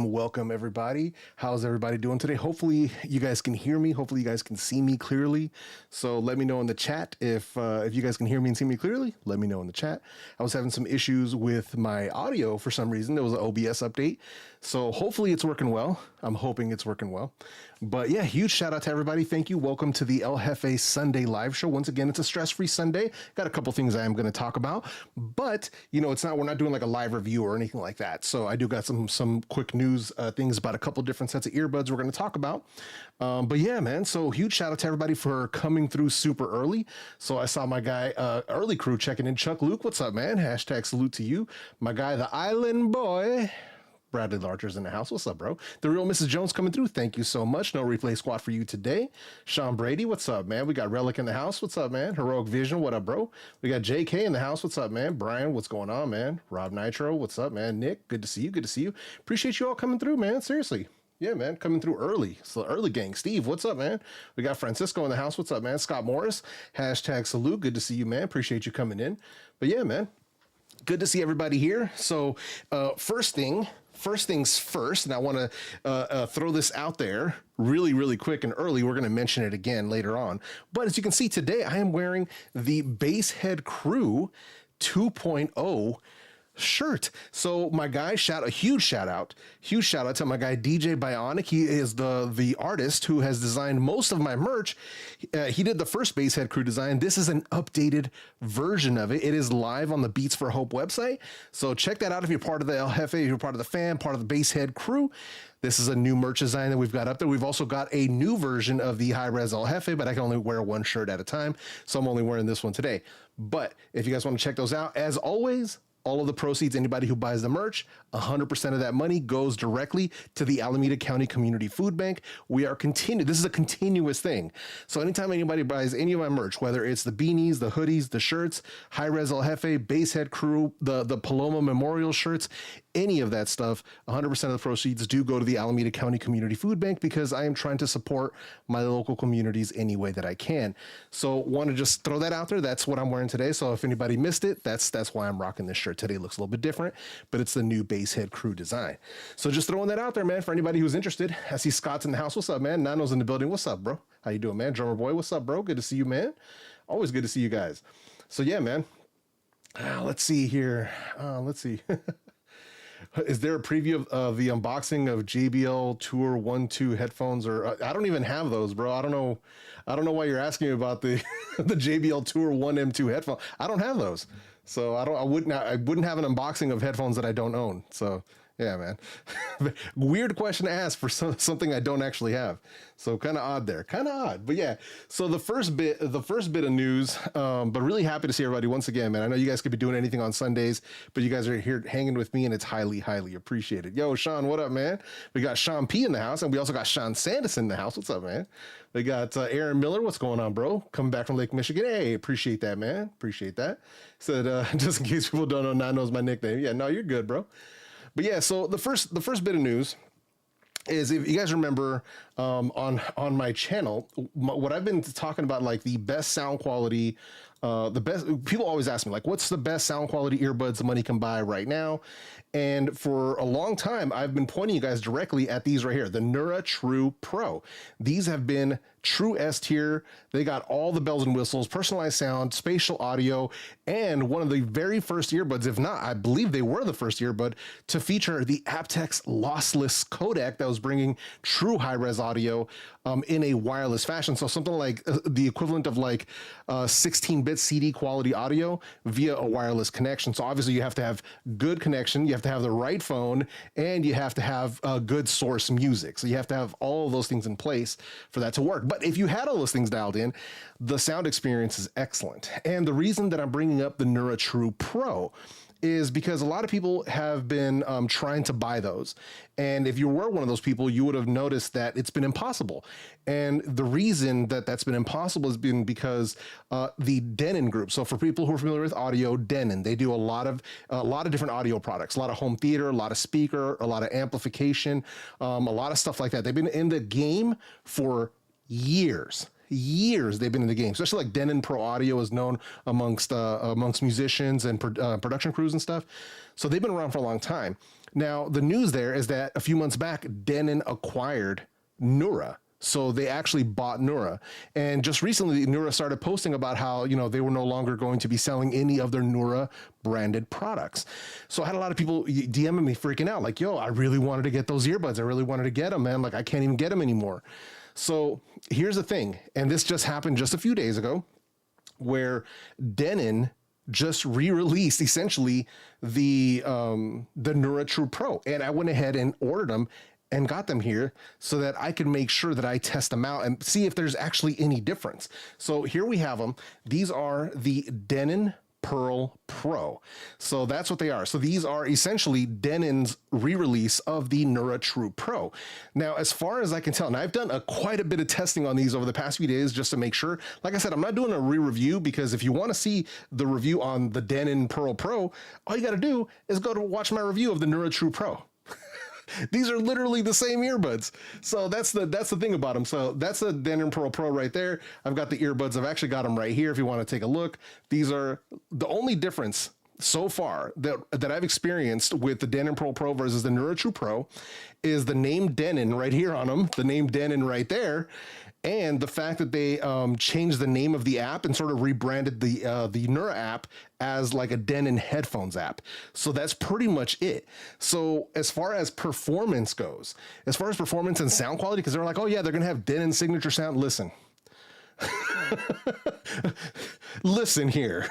Welcome everybody. How's everybody doing today? Hopefully you guys can hear me. Hopefully you guys can see me clearly. So let me know in the chat if you guys can hear me and see me clearly. Let me know in the chat. I was having some issues with my audio for some reason. There was an OBS update. So hopefully it's working well. I'm hoping it's working well. But yeah, huge shout out to everybody. Thank you. Welcome to the El Jefe Sunday live show. Once again, it's a stress-free Sunday. Got a couple things I am going to talk about, but you know, we're not doing like a live review or anything like that. So I do got some quick news things about a couple different sets of earbuds we're going to talk about. But yeah, man. So huge shout out to everybody for coming through super early. So I saw my guy, early crew checking in. Chuck Luke, what's up, man? Hashtag salute to you. My guy, the Island Boy. Bradley Larcher's in the house. What's up, bro? The real Mrs. Jones coming through. Thank you so much. No replay squad for you today. Sean Brady, what's up, man? We got Relic in the house. What's up, man? Heroic Vision, what up, bro? We got JK in the house. What's up, man? Brian, what's going on, man? Rob Nitro, what's up, man? Nick, good to see you. Good to see you. Appreciate you all coming through, man. Seriously. Yeah, man, coming through early. So early gang. Steve, what's up, man? We got Francisco in the house. What's up, man? Scott Morris, hashtag salute. Good to see you, man. Appreciate you coming in. But yeah, man, good to see everybody here. So first things first, and I want to throw this out there really quick and early. We're going to mention it again later on. But as you can see today, I am wearing the Basshead Crew 2.0 shirt. So my guy, huge shout out to my guy DJ Bionic. He is the artist who has designed most of my merch. He did the first Basshead Crew design. This is an updated version of it. It is live on the Beats for Hope website. So check that out if you're part of the El Jefe, if you're part of the fam, part of the Basshead Crew. This is a new merch design that we've got up there. We've also got a new version of the high-res El Jefe, but I can only wear one shirt at a time. So I'm only wearing this one today. But if you guys want to check those out, as always, all of the proceeds, anybody who buys the merch, 100% of that money goes directly to the Alameda County Community Food Bank. This is a continuous thing. So anytime anybody buys any of my merch, whether it's the beanies, the hoodies, the shirts, High-Res El Jefe, Basshead Crew, the Paloma Memorial shirts, any of that stuff, 100% of the proceeds do go to the Alameda County Community Food Bank because I am trying to support my local communities any way that I can. So want to just throw that out there. That's what I'm wearing today. So if anybody missed it, that's why I'm rocking this shirt today. It looks a little bit different, but it's the new Basshead Crew design. So just throwing that out there, man, for anybody who's interested. I see Scott's in the house. What's up, man? Nano's in the building. What's up, bro? How you doing, man? Drummer Boy, what's up, bro? Good to see you, man. Always good to see you guys. So yeah, man. Let's see here. Let's see. Is there a preview of the unboxing of JBL Tour 1-2 headphones? Or I don't even have those, bro. I don't know why you're asking me about the the JBL Tour 1M2 headphone. I don't have those, so I wouldn't have an unboxing of headphones that I don't own. So yeah, man. Weird question to ask for something I don't actually have. So kind of odd there, kind of odd. But yeah, so the first bit of news, but really happy to see everybody once again, man. I know you guys could be doing anything on Sundays, but you guys are here hanging with me and it's highly appreciated. Yo, Sean, what up, man? We got Sean P in the house and we also got Sean Sandison in the house. What's up, man? We got Aaron Miller. What's going on, bro? Coming back from Lake Michigan. Hey, appreciate that, man. Appreciate that. Said, just in case people don't know, Nine knows my nickname. Yeah, no, you're good, bro. But yeah, so the first bit of news is, if you guys remember on my channel, what I've been talking about, like the best sound quality, the best, people always ask me, like, what's the best sound quality earbuds money can buy right now? And for a long time, I've been pointing you guys directly at these right here, the Nura True Pro. These have been true S tier. They got all the bells and whistles, personalized sound, spatial audio, and one of the very first earbuds, if not, I believe they were the first earbud to feature the aptX lossless codec that was bringing true high-res audio in a wireless fashion. So something like the equivalent of like 16-bit CD quality audio via a wireless connection. So obviously you have to have good connection, you have to have the right phone, and you have to have good source music. So you have to have all of those things in place for that to work. But if you had all those things dialed in, the sound experience is excellent. And the reason that I'm bringing up the Nura True Pro is because a lot of people have been trying to buy those. And if you were one of those people, you would have noticed that it's been impossible. And the reason that that's been impossible has been because the Denon group. So for people who are familiar with audio, Denon, they do a lot of different audio products, a lot of home theater, a lot of speaker, a lot of amplification, a lot of stuff like that. They've been in the game for years. They've been in the game, especially like Denon Pro Audio is known amongst musicians and production crews and stuff. So they've been around for a long time. Now, the news there is that a few months back, Denon acquired Nura. So they actually bought Nura. And just recently, Nura started posting about how, you know, they were no longer going to be selling any of their Nura branded products. So I had a lot of people DMing me freaking out like, yo, I really wanted to get those earbuds. I really wanted to get them, man. Like, I can't even get them anymore. So here's the thing, and this just happened just a few days ago, where Denon just re-released essentially the Nura True Pro, and I went ahead and ordered them and got them here so that I could make sure that I test them out and see if there's actually any difference. So here we have them. These are the Denon Perl Pro. So that's what they are. So these are essentially Denon's re-release of the Nura True Pro. Now, as far as I can tell, and I've done quite a bit of testing on these over the past few days just to make sure. Like I said, I'm not doing a re-review because if you want to see the review on the Denon Perl Pro, all you got to do is go to watch my review of the Nura True Pro. These are literally the same earbuds. So that's the thing about them. So that's the Denon Perl Pro right there. I've got the earbuds. I've actually got them right here if you want to take a look. These are the only difference so far that I've experienced with the Denon Perl Pro versus the Nura True Pro is the name Denon right here on them, the name Denon right there, and the fact that they changed the name of the app and sort of rebranded the Nura app as like a Denon headphones app. So that's pretty much it. So as far as performance goes, as far as performance and sound quality, because they're like, oh yeah, they're gonna have Denon signature sound. Listen, listen here.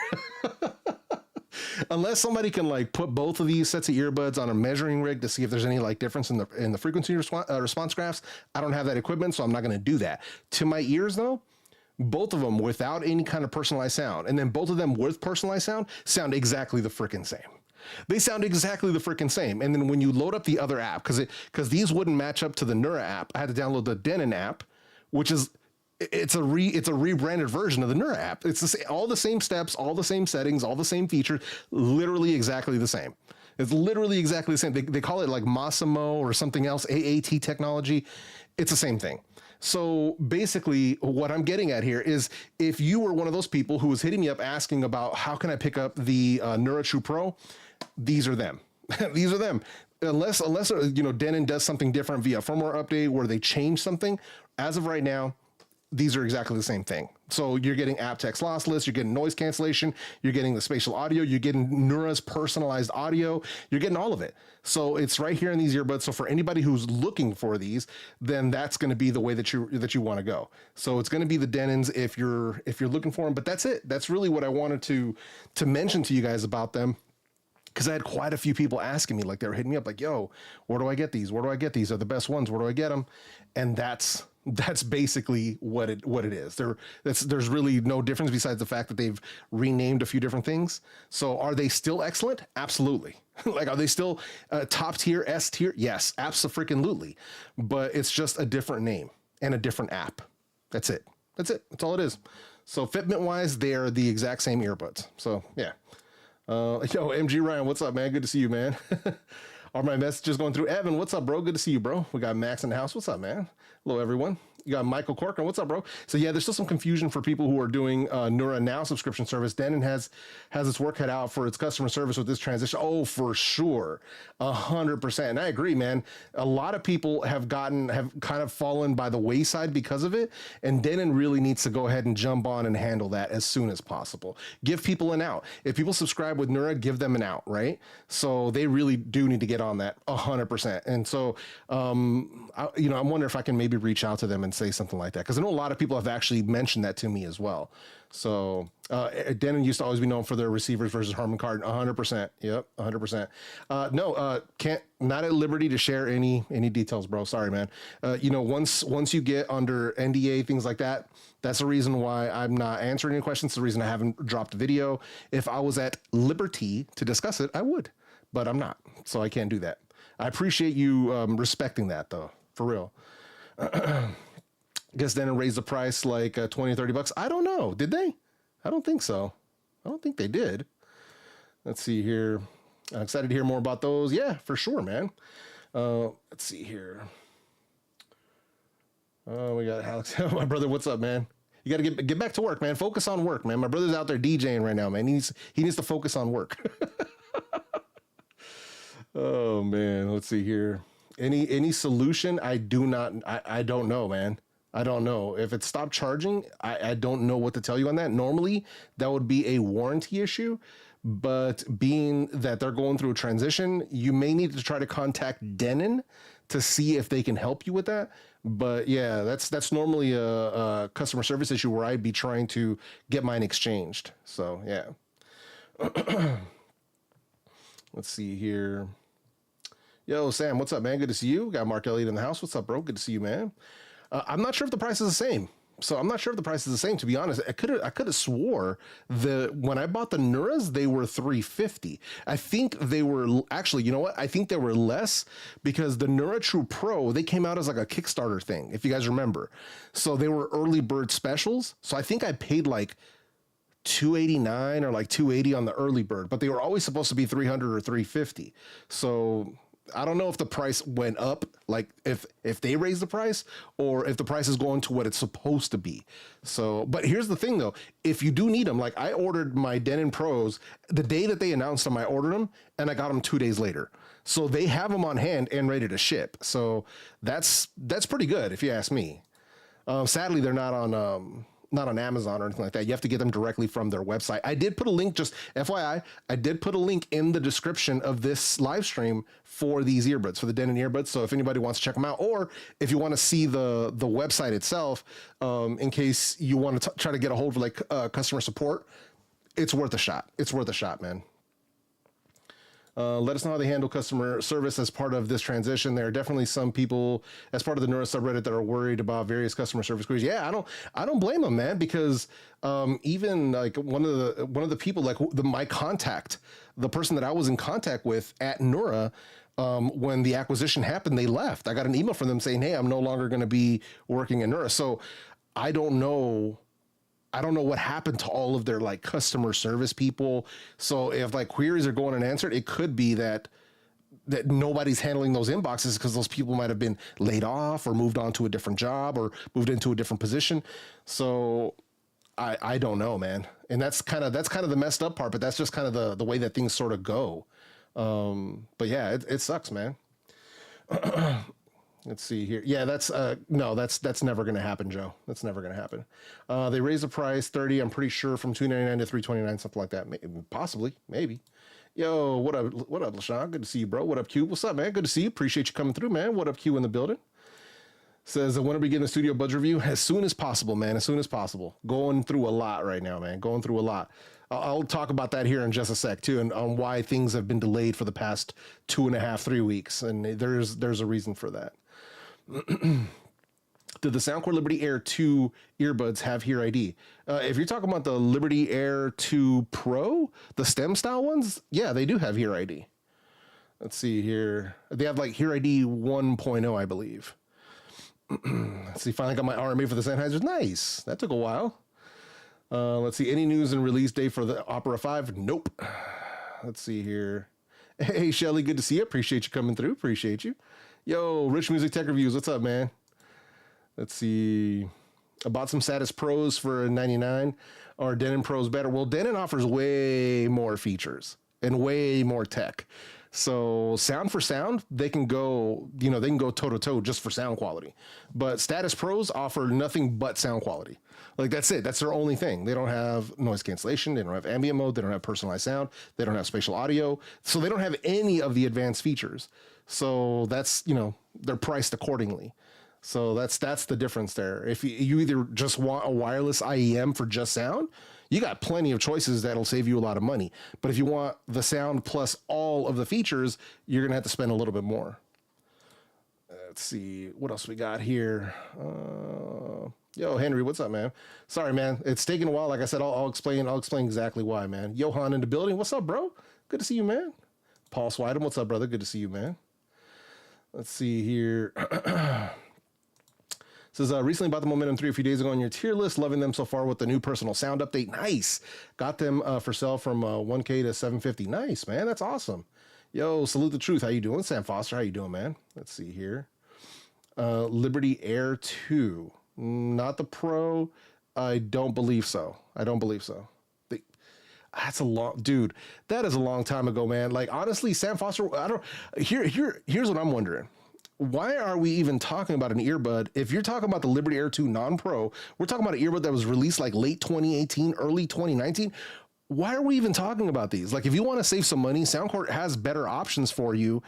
Unless somebody can like put both of these sets of earbuds on a measuring rig to see if there's any like difference in the frequency response graphs, I don't have that equipment, so I'm not going to do that. To my ears though, both of them without any kind of personalized sound, and then both of them with personalized sound exactly the freaking same. They sound exactly the freaking same. And then when you load up the other app, because these wouldn't match up to the Nura app, I had to download the Denon app, which is it's a rebranded version of the Nura app. It's all the same steps, all the same settings, all the same features, literally exactly the same. It's literally exactly the same. They call it like Massimo or something else, AAT technology. It's the same thing. So basically what I'm getting at here is if you were one of those people who was hitting me up asking about how can I pick up the Nura True Pro, these are them. These are them. Unless you know, Denon does something different via firmware update where they change something, as of right now, these are exactly the same thing. So you're getting aptX lossless, you're getting noise cancellation, you're getting the spatial audio, you're getting Nura's personalized audio, you're getting all of it. So it's right here in these earbuds. So for anybody who's looking for these, then that's going to be the way that you want to go. So it's going to be the Denons if you're looking for them. But that's it. That's really what I wanted to mention to you guys about them. Because I had quite a few people asking me, like they were hitting me up like, yo, where do I get these? Where do I get these? Are the best ones? Where do I get them? And that's basically what it is. There's really no difference besides the fact that they've renamed a few different things. So are they still excellent? Absolutely. Like, are they still top tier, S tier? Yes, absolutely. But it's just a different name and a different app. That's it. That's all it is. So fitment wise, they are the exact same earbuds. So yeah. Yo, MG Ryan, what's up, man? Good to see you, man. Are my messages going through? Evan, what's up, bro? Good to see you, bro. We got Max in the house. What's up, man? Hello, everyone. You got Michael Corcoran. What's up, bro? So yeah, there's still some confusion for people who are doing Neura Now subscription service. Denon has its work cut out for its customer service with this transition. Oh, for sure. 100%. And I agree, man. A lot of people have kind of fallen by the wayside because of it. And Denon really needs to go ahead and jump on and handle that as soon as possible. Give people an out. If people subscribe with Neura, give them an out, right? So they really do need to get on that 100%. And so, I wonder if I can maybe reach out to them and say something like that, because I know a lot of people have actually mentioned that to me as well. So Denon used to always be known for their receivers versus Harman Kardon. 100%. Yep, 100%. Not at liberty to share any details, bro. Sorry, man. Once you get under NDA, things like that, that's the reason why I'm not answering any questions. The reason I haven't dropped a video. If I was at liberty to discuss it, I would, but I'm not, so I can't do that. I appreciate you respecting that, though, for real. Guess Denon raised the price like 20, 30 bucks. I don't know. Did they? I don't think so. I don't think they did. Let's see here. I'm excited to hear more about those. Yeah, for sure, man. Let's see here. We got Alex. My brother, what's up, man? You got to get back to work, man. Focus on work, man. My brother's out there DJing right now, man. He needs to focus on work. Oh man, let's see here. Any solution? I don't know, man. I don't know. If it stopped charging, I don't know what to tell you on that. Normally, that would be a warranty issue, but being that they're going through a transition, you may need to try to contact Denon to see if they can help you with that. But yeah, that's normally a customer service issue where I'd be trying to get mine exchanged. So yeah. Let's see here. Yo, Sam, what's up, man? Good to see you. Got Mark Elliott in the house. What's up, bro? Good to see you, man. I'm not sure if the price is the same. To be honest. I could have swore when I bought the Neuras, they were $350. I think they were actually, you know what? I think they were less because the Neura True Pro, they came out as like a Kickstarter thing, if you guys remember. So they were early bird specials. So I think I paid like $289 or like $280 on the early bird, but they were always supposed to be $300 or $350. So I don't know if the price went up, like if they raised the price or if the price is going to what it's supposed to be. So, but here's the thing though, if you do need them, like I ordered my Denon Pros the day that they announced them, I ordered them and I got them 2 days later. So they have them on hand and ready to ship. So that's pretty good if you ask me. Sadly, they're not on Amazon or anything like that. You have to get them directly from their website. I did put a link, just FYI, I did put a link in the description of this live stream for these earbuds, for the Denon earbuds. So if anybody wants to check them out, or if you want to see the website itself, in case you want to try to get a hold of like customer support, it's worth a shot. It's worth a shot, man. Let us know how they handle customer service as part of this transition. There are definitely some people as part of the Neura subreddit that are worried about various customer service queries. Yeah, I don't blame them, man, because even like one of the people, like my contact, the person that I was in contact with at Neura, when the acquisition happened, they left. I got an email from them saying, "Hey, I'm no longer going to be working at Neura." So I don't know what happened to all of their like customer service people. So if like queries are going unanswered, it could be that nobody's handling those inboxes because those people might have been laid off or moved on to a different job or moved into a different position. So I don't know, man. And that's kind of the messed up part, but that's just kind of the way that things sort of go. But yeah, it sucks, man. Let's see here. Yeah, that's never going to happen, Joe. That's never going to happen. They raised the price 30, I'm pretty sure, from $299 to $329, something like that. Possibly, maybe. Yo, what up, LaShawn? Good to see you, bro. What up, Q? What's up, man? Good to see you. Appreciate you coming through, man. What up, Q in the building? Says, when are we getting a studio buds review? As soon as possible, man. As soon as possible. Going through a lot right now, man. Going through a lot. I'll talk about that here in just a sec, too, and on why things have been delayed for the past 2.5, 3 weeks. And there's a reason for that. Did the Soundcore Liberty Air 2 earbuds have Hear ID? If you're talking about the Liberty Air 2 Pro, the stem style ones, yeah, they do have Hear ID. Let's see here. They have like Hear ID 1.0, I believe. Let's see, finally got my RMA for the Sennheisers. Nice. That took a while. Let's see, any news and release date for the Opera 5? Nope. Let's see here. Hey, Shelly, good to see you. Appreciate you coming through. Appreciate you. Yo, Rich Music Tech Reviews, what's up, man? Let's see. I bought some Status Pros for $99. Or Denon Pro's better? Well, Denon offers way more features and way more tech. So sound for sound, they can go, you know, they can go toe to toe just for sound quality. But Status Pros offer nothing but sound quality. Like that's it. That's their only thing. They don't have noise cancellation. They don't have ambient mode. They don't have personalized sound. They don't have spatial audio. So they don't have any of the advanced features. So that's, you know, they're priced accordingly. So that's the difference there. If you either just want a wireless IEM for just sound, you got plenty of choices that'll save you a lot of money. But if you want the sound plus all of the features, you're going to have to spend a little bit more. Let's see. What else we got here? Yo, Henry, what's up, man? Sorry, man. It's taking a while. Like I said, I'll explain exactly why, man. Johan in the building. What's up, bro? Good to see you, man. Paul Swidem, what's up, brother? Good to see you, man. Let's see here. Says, recently bought the Momentum 3 a few days ago on your tier list. Loving them so far with the new personal sound update. Nice. Got them for sale from 1K to 750. Nice, man. That's awesome. Yo, salute the truth. How you doing? Sam Foster, how you doing, man? Let's see here. Liberty Air 2. Not the Pro. I don't believe so. That's a long, dude, that is a long time ago, man. Like, honestly, Sam Foster, here's what I'm wondering. Why are we even talking about an earbud? If you're talking about the Liberty Air 2 non-pro, we're talking about an earbud that was released like late 2018, early 2019. Why are we even talking about these? Like, if you want to save some money, Soundcore has better options for you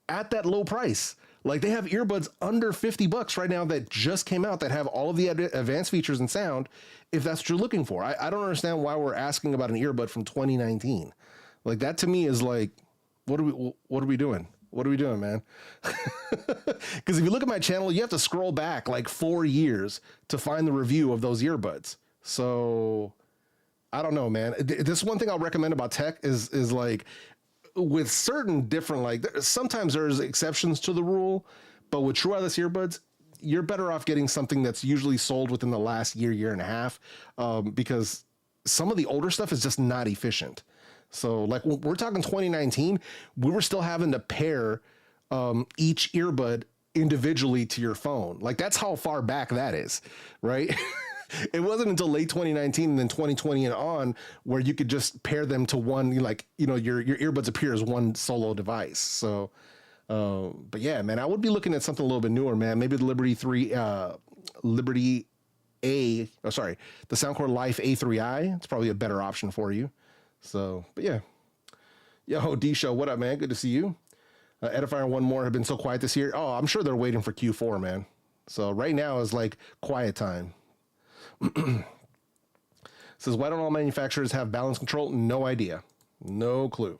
at that low price. Like, they have earbuds under $50 right now that just came out that have all of the advanced features and sound, if that's what you're looking for. I don't understand why we're asking about an earbud from 2019. Like, that to me is like, what are we doing? What are we doing, man? Because if you look at my channel, you have to scroll back like 4 years to find the review of those earbuds. So I don't know, man. This one thing I'll recommend about tech is like with certain different, like sometimes there's exceptions to the rule, but with true wireless earbuds, you're better off getting something that's usually sold within the last year and a half, because some of the older stuff is just not efficient. So like we're talking 2019, we were still having to pair each earbud individually to your phone. Like that's how far back that is, right? It wasn't until late 2019 and then 2020 and on where you could just pair them to one, like, you know, your earbuds appear as one solo device. So, but yeah, man, I would be looking at something a little bit newer, man. Maybe the the Soundcore Life A3i. It's probably a better option for you. So, but yeah. Yo, D-Show, what up, man? Good to see you. Edifier and One More have been so quiet this year. Oh, I'm sure they're waiting for Q4, man. So right now is like quiet time. Says, why don't all manufacturers have balance control? No idea. No clue.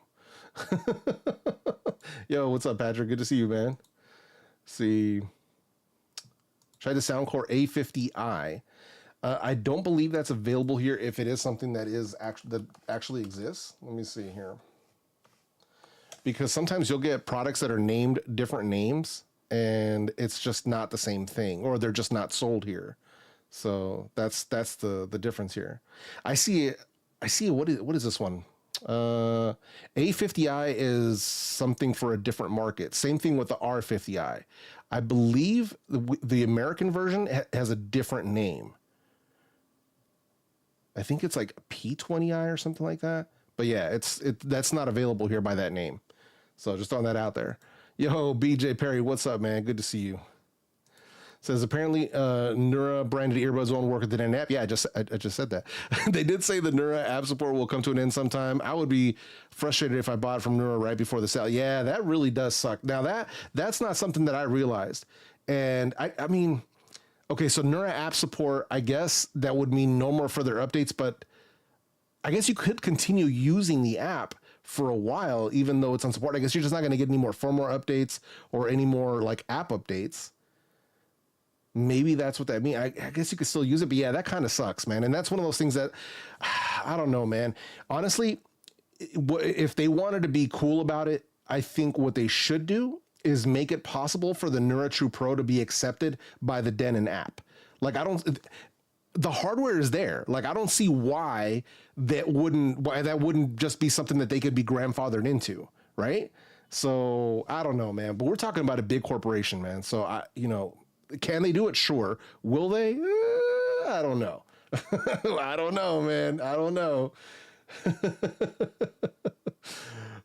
Yo, what's up, Patrick? Good to see you, man. See. Try the Soundcore A50i. I don't believe that's available here. If it is something that actually exists, let me see here. Because sometimes you'll get products that are named different names, and it's just not the same thing, or they're just not sold here. So that's the difference here. I see. What is this one? A50i is something for a different market. Same thing with the R50i. I believe the American version has a different name. I think it's like P20i or something like that. But yeah, that's not available here by that name. So just throwing that out there. Yo, BJ Perry, what's up, man? Good to see you. Says apparently Nura branded earbuds won't work with the Denon app. Yeah, I just said that. They did say the Nura app support will come to an end sometime. I would be frustrated if I bought from Nura right before the sale. Yeah, that really does suck. Now that's not something that I realized. And I mean, okay, so Nura app support, I guess that would mean no more further updates, but I guess you could continue using the app for a while, even though it's on support. I guess you're just not going to get any more firmware updates or any more like app updates. Maybe that's what that means. I guess you could still use it, but yeah, that kind of sucks, man. And that's one of those things that, I don't know, man. Honestly, if they wanted to be cool about it, I think what they should do is make it possible for the Nura True Pro to be accepted by the Denon app. Like, the hardware is there. Like, I don't see why that wouldn't just be something that they could be grandfathered into, right? So I don't know, man. But we're talking about a big corporation, man. So Can they do it? Sure. Will they? I don't know. I don't know, man. I don't know.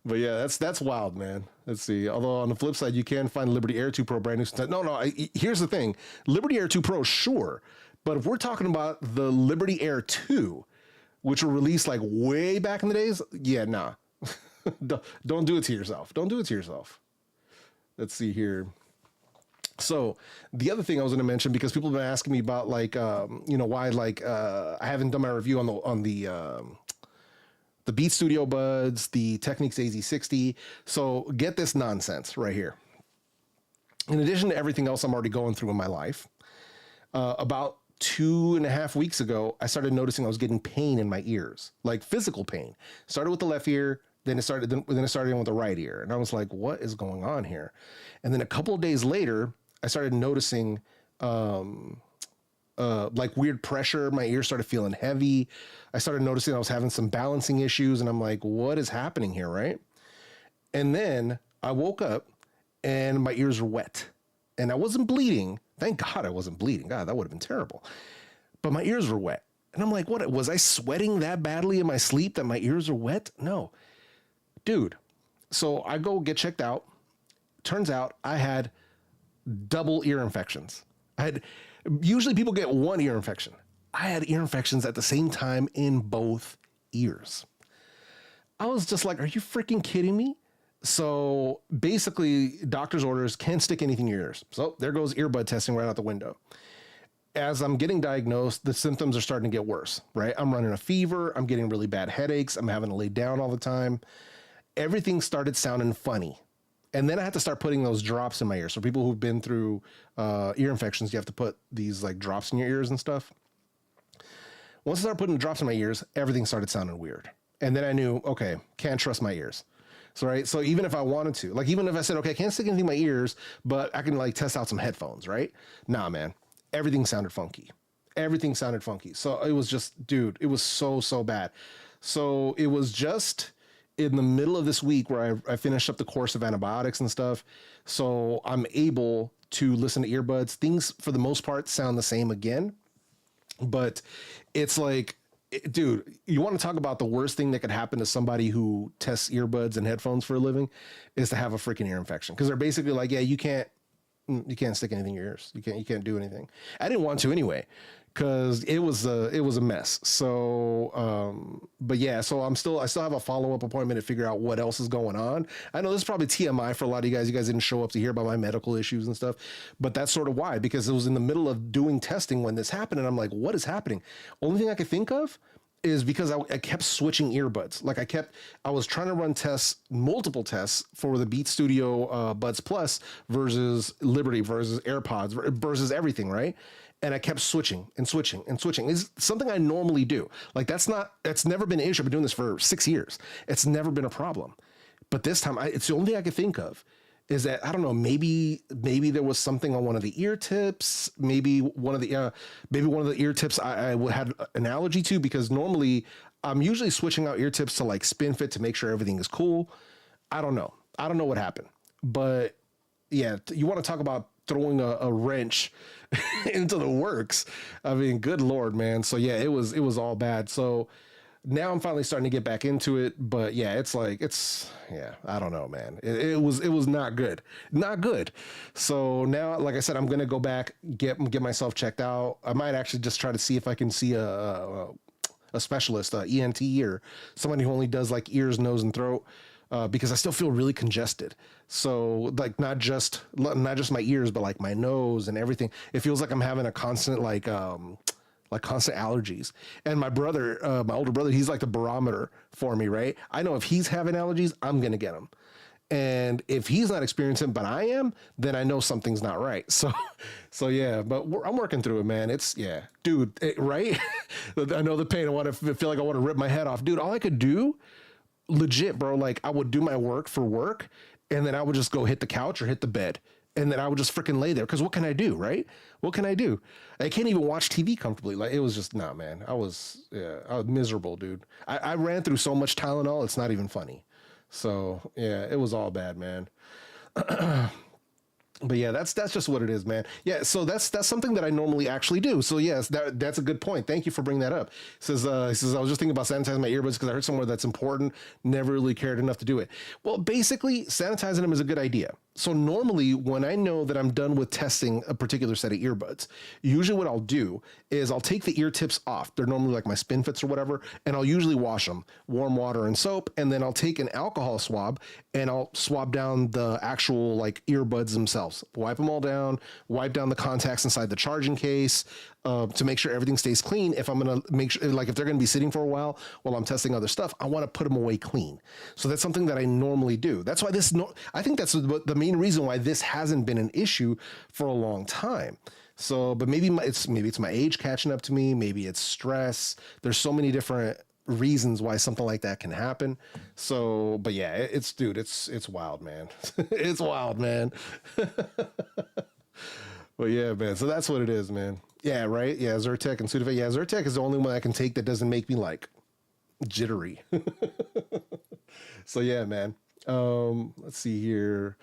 But yeah, that's wild, man. Let's see. Although on the flip side, you can find Liberty Air 2 Pro brand new. No. Here's the thing. Liberty Air 2 Pro, sure. But if we're talking about the Liberty Air 2, which were released like way back in the days, yeah, nah. Don't do it to yourself. Don't do it to yourself. Let's see here. So the other thing I was going to mention, because people have been asking me about like, why like I haven't done my review on the Beat Studio buds, the Technics AZ60. So get this nonsense right here. In addition to everything else I'm already going through in my life, about 2.5 weeks ago, I started noticing I was getting pain in my ears, like physical pain. Started with the left ear, then it started in with the right ear. And I was like, what is going on here? And then a couple of days later, I started noticing like weird pressure. My ears started feeling heavy. I started noticing I was having some balancing issues, and I'm like, what is happening here, right? And then I woke up and my ears were wet and I wasn't bleeding. Thank God I wasn't bleeding. God, that would have been terrible. But my ears were wet. And I'm like, what? Was I sweating that badly in my sleep that my ears are wet? No. Dude. So I go get checked out. Turns out I had double ear infections. Usually people get one ear infection. I had ear infections at the same time in both ears. I was just like, are you freaking kidding me? So basically, doctor's orders, can't stick anything in your ears. So there goes earbud testing right out the window. As I'm getting diagnosed, the symptoms are starting to get worse, right? I'm running a fever. I'm getting really bad headaches. I'm having to lay down all the time. Everything started sounding funny. And then I had to start putting those drops in my ear. So people who've been through ear infections, you have to put these like drops in your ears and stuff. Once I started putting the drops in my ears, everything started sounding weird. And then I knew, okay, can't trust my ears. So, right. So even if I wanted to, like, even if I said, okay, I can't stick anything in my ears, but I can like test out some headphones, right? Nah, man, everything sounded funky. Everything sounded funky. So it was just, dude, it was so bad. So it was just in the middle of this week where I finished up the course of antibiotics and stuff. So I'm able to listen to earbuds. Things for the most part sound the same again, but it's like, dude, you want to talk about the worst thing that could happen to somebody who tests earbuds and headphones for a living is to have a freaking ear infection. Cause they're basically like, yeah, you can't stick anything in your ears. You can't do anything. I didn't want to anyway, cause it was a mess. So, but yeah, so I still have a follow-up appointment to figure out what else is going on. I know this is probably TMI for a lot of you guys. You guys didn't show up to hear about my medical issues and stuff, but that's sort of why, because it was in the middle of doing testing when this happened. And I'm like, what is happening? Only thing I could think of is because I kept switching earbuds. Like I was trying to run multiple tests for the Beat Studio Buds Plus versus Liberty versus AirPods versus everything, right? And I kept switching and switching and switching. It's something I normally do. Like that's never been an issue. I've been doing this for 6 years. It's never been a problem. But this time, it's the only thing I could think of is that, I don't know, maybe there was something on one of the ear tips, maybe one of the ear tips I had an allergy to, because normally I'm usually switching out ear tips to like spin fit to make sure everything is cool. I don't know what happened, but yeah, you want to talk about throwing a wrench into the works. I mean, good Lord, man. So yeah, it was all bad. So now I'm finally starting to get back into it, but yeah, I don't know, man. It was not good. So now, like I said, I'm going to go back, get myself checked out. I might actually just try to see if I can see a specialist, ENT, or somebody who only does like ears, nose, and throat, because I still feel really congested. So like not just my ears, but like my nose and everything. It feels like I'm having a constant constant allergies. And my brother, my older brother, he's like the barometer for me, right? I know if he's having allergies, I'm going to get them. And if he's not experiencing, but I am, then I know something's not right. So yeah, but I'm working through it, man. Dude, right? I know the pain. I feel like I want to rip my head off. Dude, all I could do, legit, bro, like I would do my work for work, and then I would just go hit the couch or hit the bed. And then I would just freaking lay there. Cause what can I do? Right? What can I do? I can't even watch TV comfortably. Like it was just, nah, man, I was miserable, dude. I ran through so much Tylenol. It's not even funny. So yeah, it was all bad, man. But yeah, that's just what it is, man. Yeah, so that's something that I normally actually do. So yes, that's a good point. Thank you for bringing that up. He says I was just thinking about sanitizing my earbuds because I heard somewhere that's important. Never really cared enough to do it. Well, basically, sanitizing them is a good idea. So normally, when I know that I'm done with testing a particular set of earbuds, usually what I'll do is I'll take the ear tips off. They're normally like my spin fits or whatever, and I'll usually wash them, warm water and soap, and then I'll take an alcohol swab and I'll swab down the actual like earbuds themselves. Wipe them all down, wipe down the contacts inside the charging case to make sure everything stays clean. If I'm gonna make sure, like if they're gonna be sitting for a while I'm testing other stuff, I want to put them away clean. So that's something that I normally do. That's why I think that's the main reason why this hasn't been an issue for a long time. So, but maybe it's my age catching up to me. Maybe it's stress. There's so many different reasons why something like that can happen. So, but yeah, it's wild, man. It's wild, man. But yeah, man. So that's what it is, man. Yeah, right. Yeah, Zyrtec and Sudafed. Yeah, Zyrtec is the only one I can take that doesn't make me like jittery. So yeah, man. Let's see here.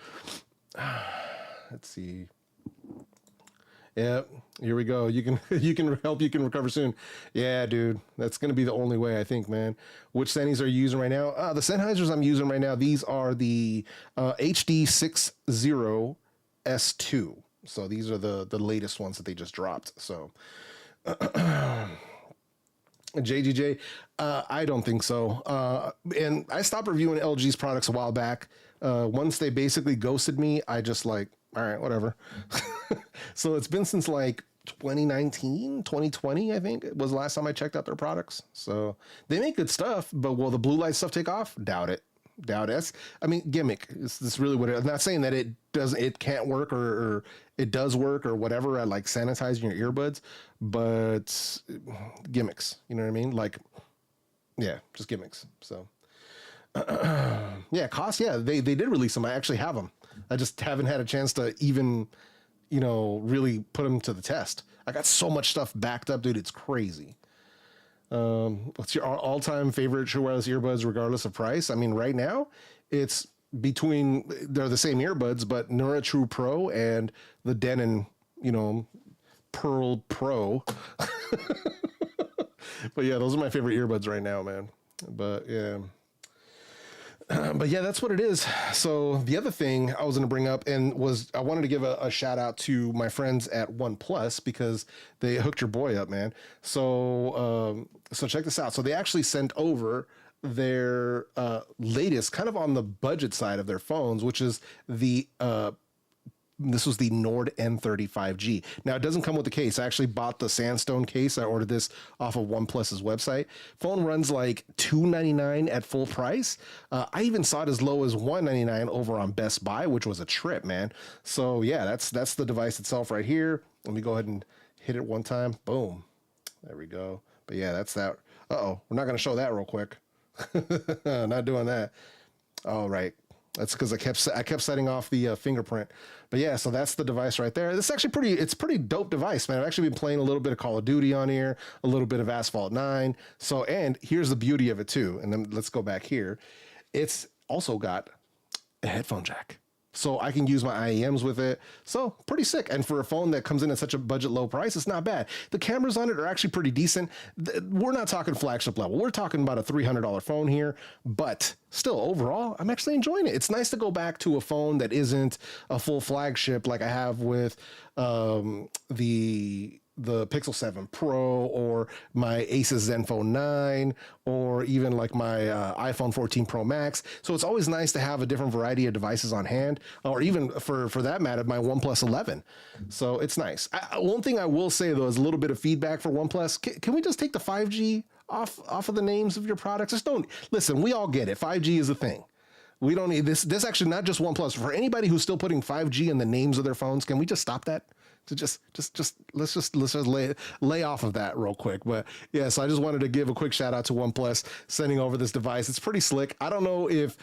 Let's see. Yeah, here we go. You can recover soon. Yeah, dude, that's gonna be the only way, I think, man. Which Sennheisers are you using right now? The Sennheisers I'm using right now. These are the HD60S2. So these are the latest ones that they just dropped. So JGJ, I don't think so. And I stopped reviewing LG's products a while back. Once they basically ghosted me, I just like, all right, whatever. So it's been since like 2019, 2020, I think it was the last time I checked out their products. So they make good stuff, but will the blue light stuff take off? Doubt it. Doubt it. I mean, gimmick. Is this really what it is? I'm not saying that it can't work or it does work or whatever at like sanitizing your earbuds, but gimmicks, you know what I mean? Like, yeah, just gimmicks. So yeah, cost. Yeah, they did release them. I actually have them. I just haven't had a chance to even, really put them to the test. I got so much stuff backed up, dude. It's crazy. What's your all-time favorite true wireless earbuds, regardless of price? I mean, right now, they're the same earbuds, but Neura True Pro and the Denon, Perl Pro. But yeah, those are my favorite earbuds right now, man. But yeah. But yeah, that's what it is. So the other thing I was going to bring up I wanted to give a shout out to my friends at OnePlus because they hooked your boy up, man. So check this out. So they actually sent over their latest, kind of on the budget side of their phones, which is this was the Nord N35G. Now, it doesn't come with the case. I actually bought the Sandstone case. I ordered this off of OnePlus's website. Phone runs like $299 at full price. I even saw it as low as $199 over on Best Buy, which was a trip, man. So yeah, that's the device itself right here. Let me go ahead and hit it one time. Boom. There we go. But yeah, that's that. Uh-oh, we're not going to show that real quick. Not doing that. All right. That's because I kept setting off the fingerprint. But yeah, so that's the device right there. This is actually it's pretty dope device, man. I've actually been playing a little bit of Call of Duty on here, a little bit of Asphalt 9. So, and here's the beauty of it too. And then let's go back here. It's also got a headphone jack. So I can use my IEMs with it. So pretty sick. And for a phone that comes in at such a budget low price, it's not bad. The cameras on it are actually pretty decent. We're not talking flagship level. We're talking about a $300 phone here, but still overall, I'm actually enjoying it. It's nice to go back to a phone that isn't a full flagship like I have with the Pixel 7 Pro or my Asus Zenfone 9 or even like my iPhone 14 Pro Max. So it's always nice to have a different variety of devices on hand, or even for that matter, my OnePlus 11. So it's nice. One thing I will say though is a little bit of feedback for OnePlus. Can we just take the 5G off of the names of your products? Just don't listen. We all get it. 5G is a thing. We don't need this. This actually not just OnePlus. For anybody who's still putting 5G in the names of their phones, can we just stop that? To let's just lay off of that real quick. But yeah, so I just wanted to give a quick shout out to OnePlus sending over this device. It's pretty slick. I don't know if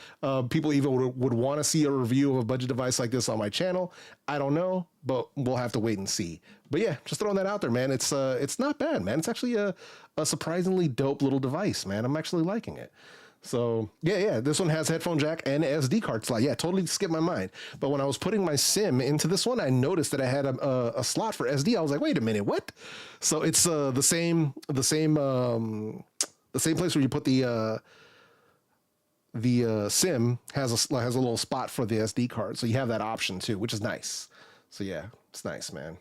people even would want to see a review of a budget device like this on my channel. I don't know, but we'll have to wait and see. But yeah, just throwing that out there, man. It's not bad, man. It's actually a surprisingly dope little device, man. I'm actually liking it. So yeah, this one has headphone jack and SD card slot. Yeah, totally skipped my mind. But when I was putting my SIM into this one, I noticed that I had a slot for SD. I was like, wait a minute, what? So it's the same place where you put the SIM has a little spot for the SD card. So you have that option too, which is nice. So yeah, it's nice, man.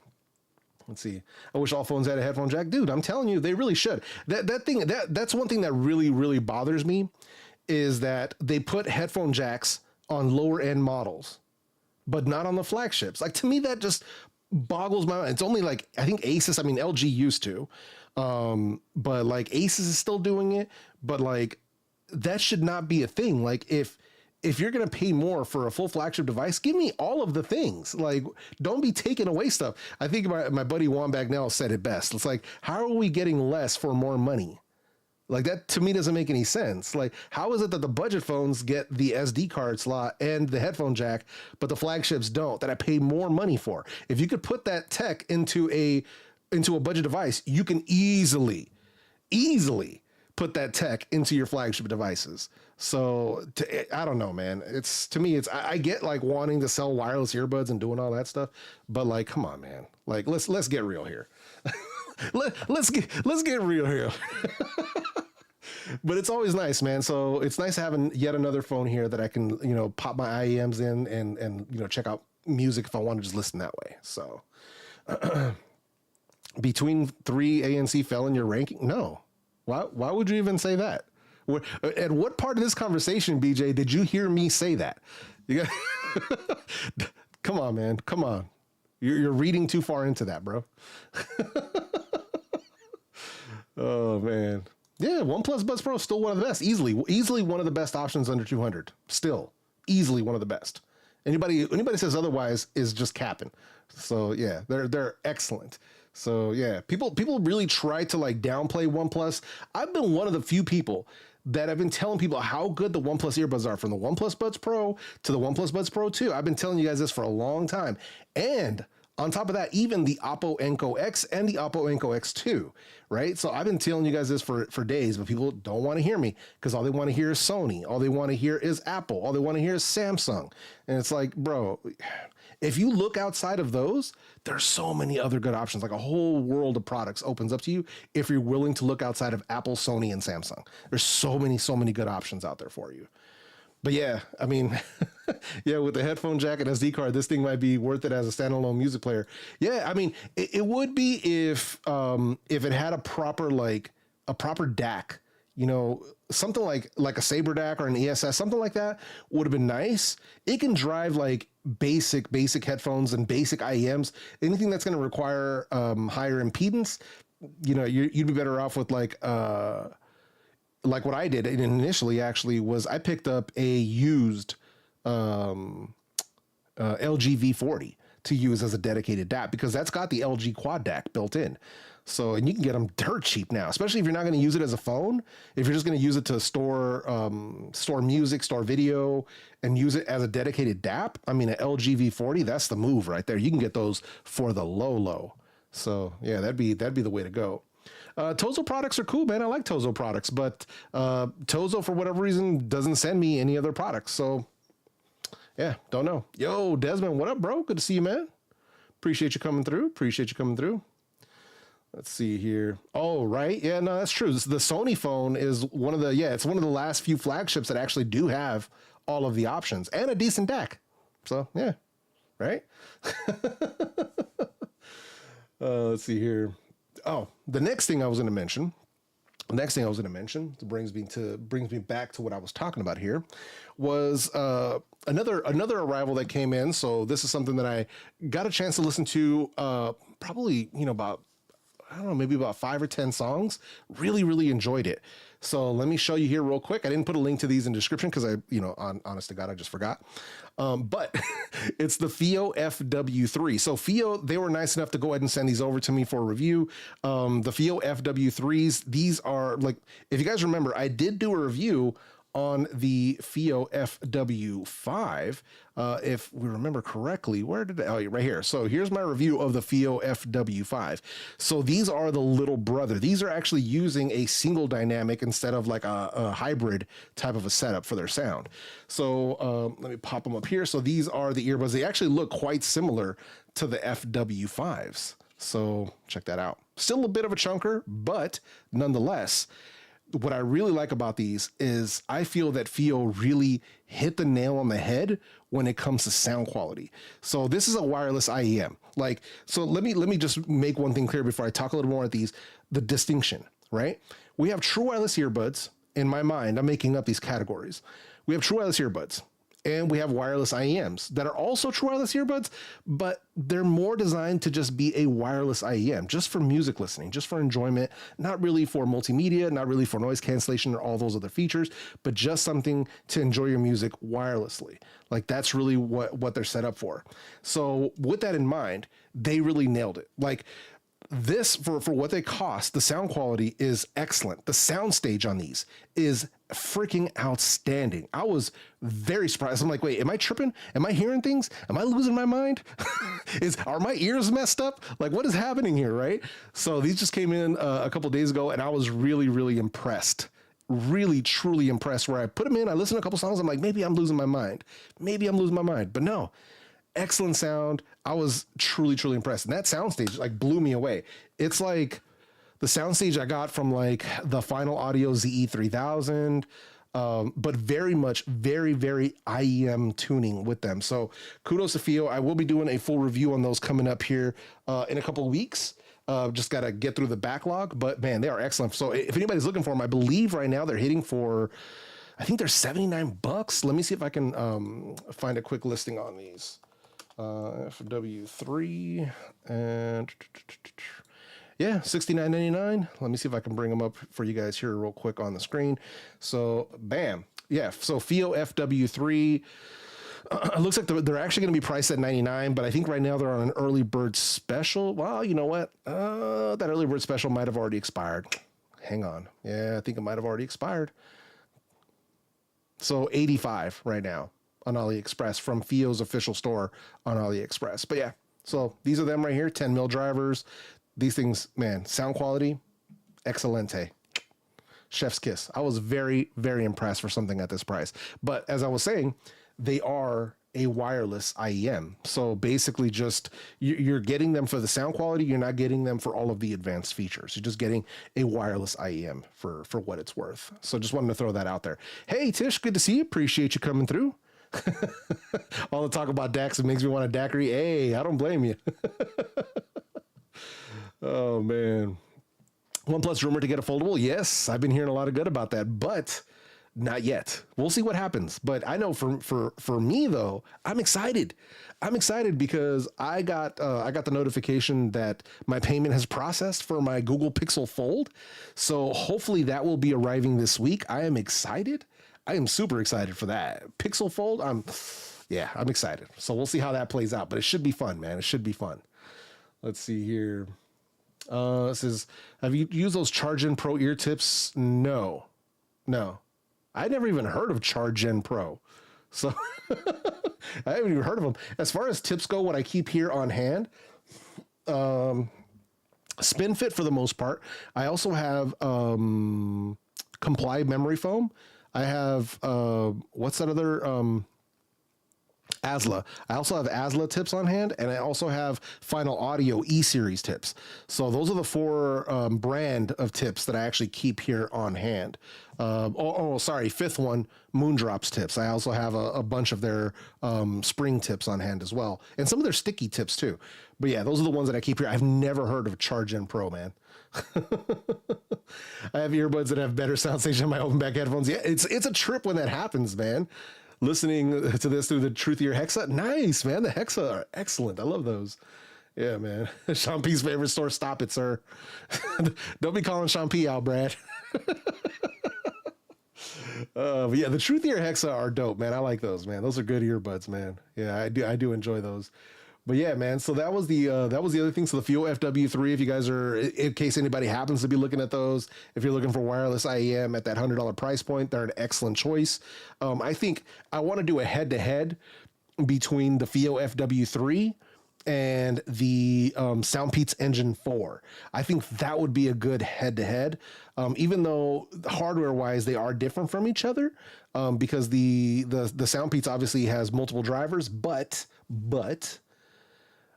Let's see. I wish all phones had a headphone jack. Dude, I'm telling you, they really should. That's one thing that really bothers me is that they put headphone jacks on lower end models, but not on the flagships. Like, to me, that just boggles my mind. It's only like, I think Asus, I mean, LG used to, but like Asus is still doing it, but like that should not be a thing. Like if you're going to pay more for a full flagship device, give me all of the things. Like, don't be taking away stuff. I think my buddy Juan Bagnell said it best. It's like, how are we getting less for more money? Like, that to me doesn't make any sense. Like, how is it that the budget phones get the SD card slot and the headphone jack, but the flagships don't, that I pay more money for? If you could put that tech into a budget device, you can easily put that tech into your flagship devices. So I don't know, man. To me, I get like wanting to sell wireless earbuds and doing all that stuff, but like, come on, man. Like, let's get real here. let's get real here. But it's always nice, man. So it's nice having yet another phone here that I can, pop my IEMs in and check out music if I want to just listen that way. So between 3 A and C fell in your ranking? No. Why would you even say that? At what part of this conversation, BJ, did you hear me say that? You got, come on, man. Come on. You're reading too far into that, bro. Oh, man. Yeah, OnePlus Buds Pro is still one of the best. Easily one of the best options under 200. Still. Easily one of the best. Anybody says otherwise is just capping. So, yeah, they're excellent. So yeah, people really try to like downplay OnePlus. I've been one of the few people that have been telling people how good the OnePlus earbuds are, from the OnePlus Buds Pro to the OnePlus Buds Pro 2. I've been telling you guys this for a long time. And on top of that, even the Oppo Enco X and the Oppo Enco X2, right? So I've been telling you guys this for days, but people don't want to hear me because all they want to hear is Sony. All they want to hear is Apple. All they want to hear is Samsung. And it's like, bro, if you look outside of those, there's so many other good options. Like, a whole world of products opens up to you if you're willing to look outside of Apple, Sony, and Samsung. There's so many good options out there for you. But yeah, I mean, yeah, with the headphone jack and SD card, this thing might be worth it as a standalone music player. Yeah, I mean, it would be if it had a proper DAC, something like a Saber DAC or an ESS, something like that would have been nice. It can drive like basic headphones and basic IEMs. Anything that's going to require higher impedance, you'd be better off with like what I did initially actually was I picked up a used LG V40 to use as a dedicated DAC, because that's got the LG quad DAC built in. So, and you can get them dirt cheap now, especially if you're not going to use it as a phone. If you're just going to use it to store music, store video, and use it as a dedicated DAP, I mean, an LG V40, that's the move right there. You can get those for the low. So yeah, that'd be the way to go. Tozo products are cool, man. I like Tozo products, but Tozo, for whatever reason, doesn't send me any other products. So yeah, don't know. Yo, Desmond, what up, bro? Good to see you, man. Appreciate you coming through. Let's see here. Oh, right. Yeah, no, that's true. The Sony phone is it's one of the last few flagships that actually do have all of the options and a decent DAC. So yeah, right. Let's see here. Oh, the next thing I was going to mention brings me back to what I was talking about here was another arrival that came in. So this is something that I got a chance to listen to probably, maybe about 5 or 10 songs. Really enjoyed it. So let me show you here real quick. I didn't put a link to these in the description because honest to God, I just forgot. But it's the FIO FW3. So FIO, they were nice enough to go ahead and send these over to me for a review. The FIO FW3s, these are like, if you guys remember, I did do a review on the FIO FW5. If we remember correctly, where did oh, right here. So here's my review of the FIO FW5. So these are the little brother. These are actually using a single dynamic instead of like a hybrid type of a setup for their sound. So let me pop them up here. So these are the earbuds. They actually look quite similar to the FW5s. So check that out. Still a bit of a chunker, but nonetheless, what I really like about these is I feel that FIO really hit the nail on the head when it comes to sound quality. So this is a wireless IEM. Like, so let me just make one thing clear before I talk a little more at these, the distinction, right? We have true wireless earbuds. In my mind, I'm making up these categories. We have true wireless earbuds. And we have wireless IEMs that are also true wireless earbuds, but they're more designed to just be a wireless IEM, just for music listening, just for enjoyment, not really for multimedia, not really for noise cancellation or all those other features, but just something to enjoy your music wirelessly. Like that's really what they're set up for. So with that in mind, they really nailed it. Like this, for what they cost, the sound quality is excellent. The soundstage on these is freaking outstanding. I was very surprised. I'm like, wait, am I tripping? Am I hearing things? Am I losing my mind? Are my ears messed up? Like, what is happening here, right? So these just came in a couple days ago, and I was really, really impressed. Really, truly impressed. Where I put them in, I listened to a couple songs. I'm like, maybe I'm losing my mind. Maybe I'm losing my mind. But no, excellent sound. I was truly, truly impressed. And that soundstage like blew me away. It's like the soundstage I got from like the Final Audio ZE3000, but very much, very, very IEM tuning with them. So kudos to FIO. I will be doing a full review on those coming up here in a couple of weeks. Just got to get through the backlog, but man, they are excellent. So if anybody's looking for them, I believe right now they're hitting for, I think they're $79. Let me see if I can find a quick listing on these. FW3 and yeah, $69.99. Let me see if I can bring them up for you guys here real quick on the screen. So bam. Yeah. So FIO FW3, it looks like they're actually going to be priced at $99, but I think right now they're on an early bird special. Well, you know what? That early bird special might have already expired. Hang on. Yeah, I think it might have already expired. So 85 right now on AliExpress from FIO's official store on AliExpress. But yeah, so these are them right here, 10 mil drivers. These things, man, sound quality, excelente. Chef's kiss. I was very, very impressed for something at this price. But as I was saying, they are a wireless IEM. So basically just, you're getting them for the sound quality. You're not getting them for all of the advanced features. You're just getting a wireless IEM for what it's worth. So just wanted to throw that out there. Hey, Tish, good to see you. Appreciate you coming through. All the talk about DACs, it makes me want a daiquiri. Hey, I don't blame you. Oh, man. OnePlus rumored to get a foldable. Yes, I've been hearing a lot of good about that, but not yet. We'll see what happens. But I know for me though, I'm excited. I'm excited because I got the notification that my payment has processed for my Google Pixel Fold. So hopefully that will be arriving this week. I am excited. I am super excited for that. Pixel Fold, I'm excited. So we'll see how that plays out, but it should be fun, man. It should be fun. Let's see here. It says, have you used those Chargen Pro ear tips? No. I never even heard of Chargen Pro. So I haven't even heard of them. As far as tips go, what I keep here on hand, Spin Fit for the most part. I also have Comply memory foam. I have what's that other ASLA. I also have ASLA tips on hand, and I also have Final Audio E-Series tips. So those are the four brand of tips that I actually keep here on hand. Sorry, fifth one, Moondrops tips. I also have a bunch of their spring tips on hand as well, and some of their sticky tips too. But yeah, those are the ones that I keep here. I've never heard of Chargen Pro, man. I have earbuds that have better sound station than my open back headphones. Yeah, it's a trip when that happens, man. Listening to this through the Truth Ear Hexa, nice, man. The Hexa are excellent. I love those. Yeah, man. Sean P's favorite store. Stop it, sir. Don't be calling Sean P out, Brad. But yeah, the Truth Ear Hexa are dope, man. I like those, man. Those are good earbuds, man. Yeah, I do enjoy those. But yeah, man. So that was the other thing. So the FIO FW3, if you guys are, in case anybody happens to be looking at those, if you're looking for wireless IEM at that $100 price point, they're an excellent choice. I think I want to do a head to head between the FIO FW3 and the Soundpeats Engine 4. I think that would be a good head to head, even though hardware wise they are different from each other, because the Soundpeats obviously has multiple drivers, but both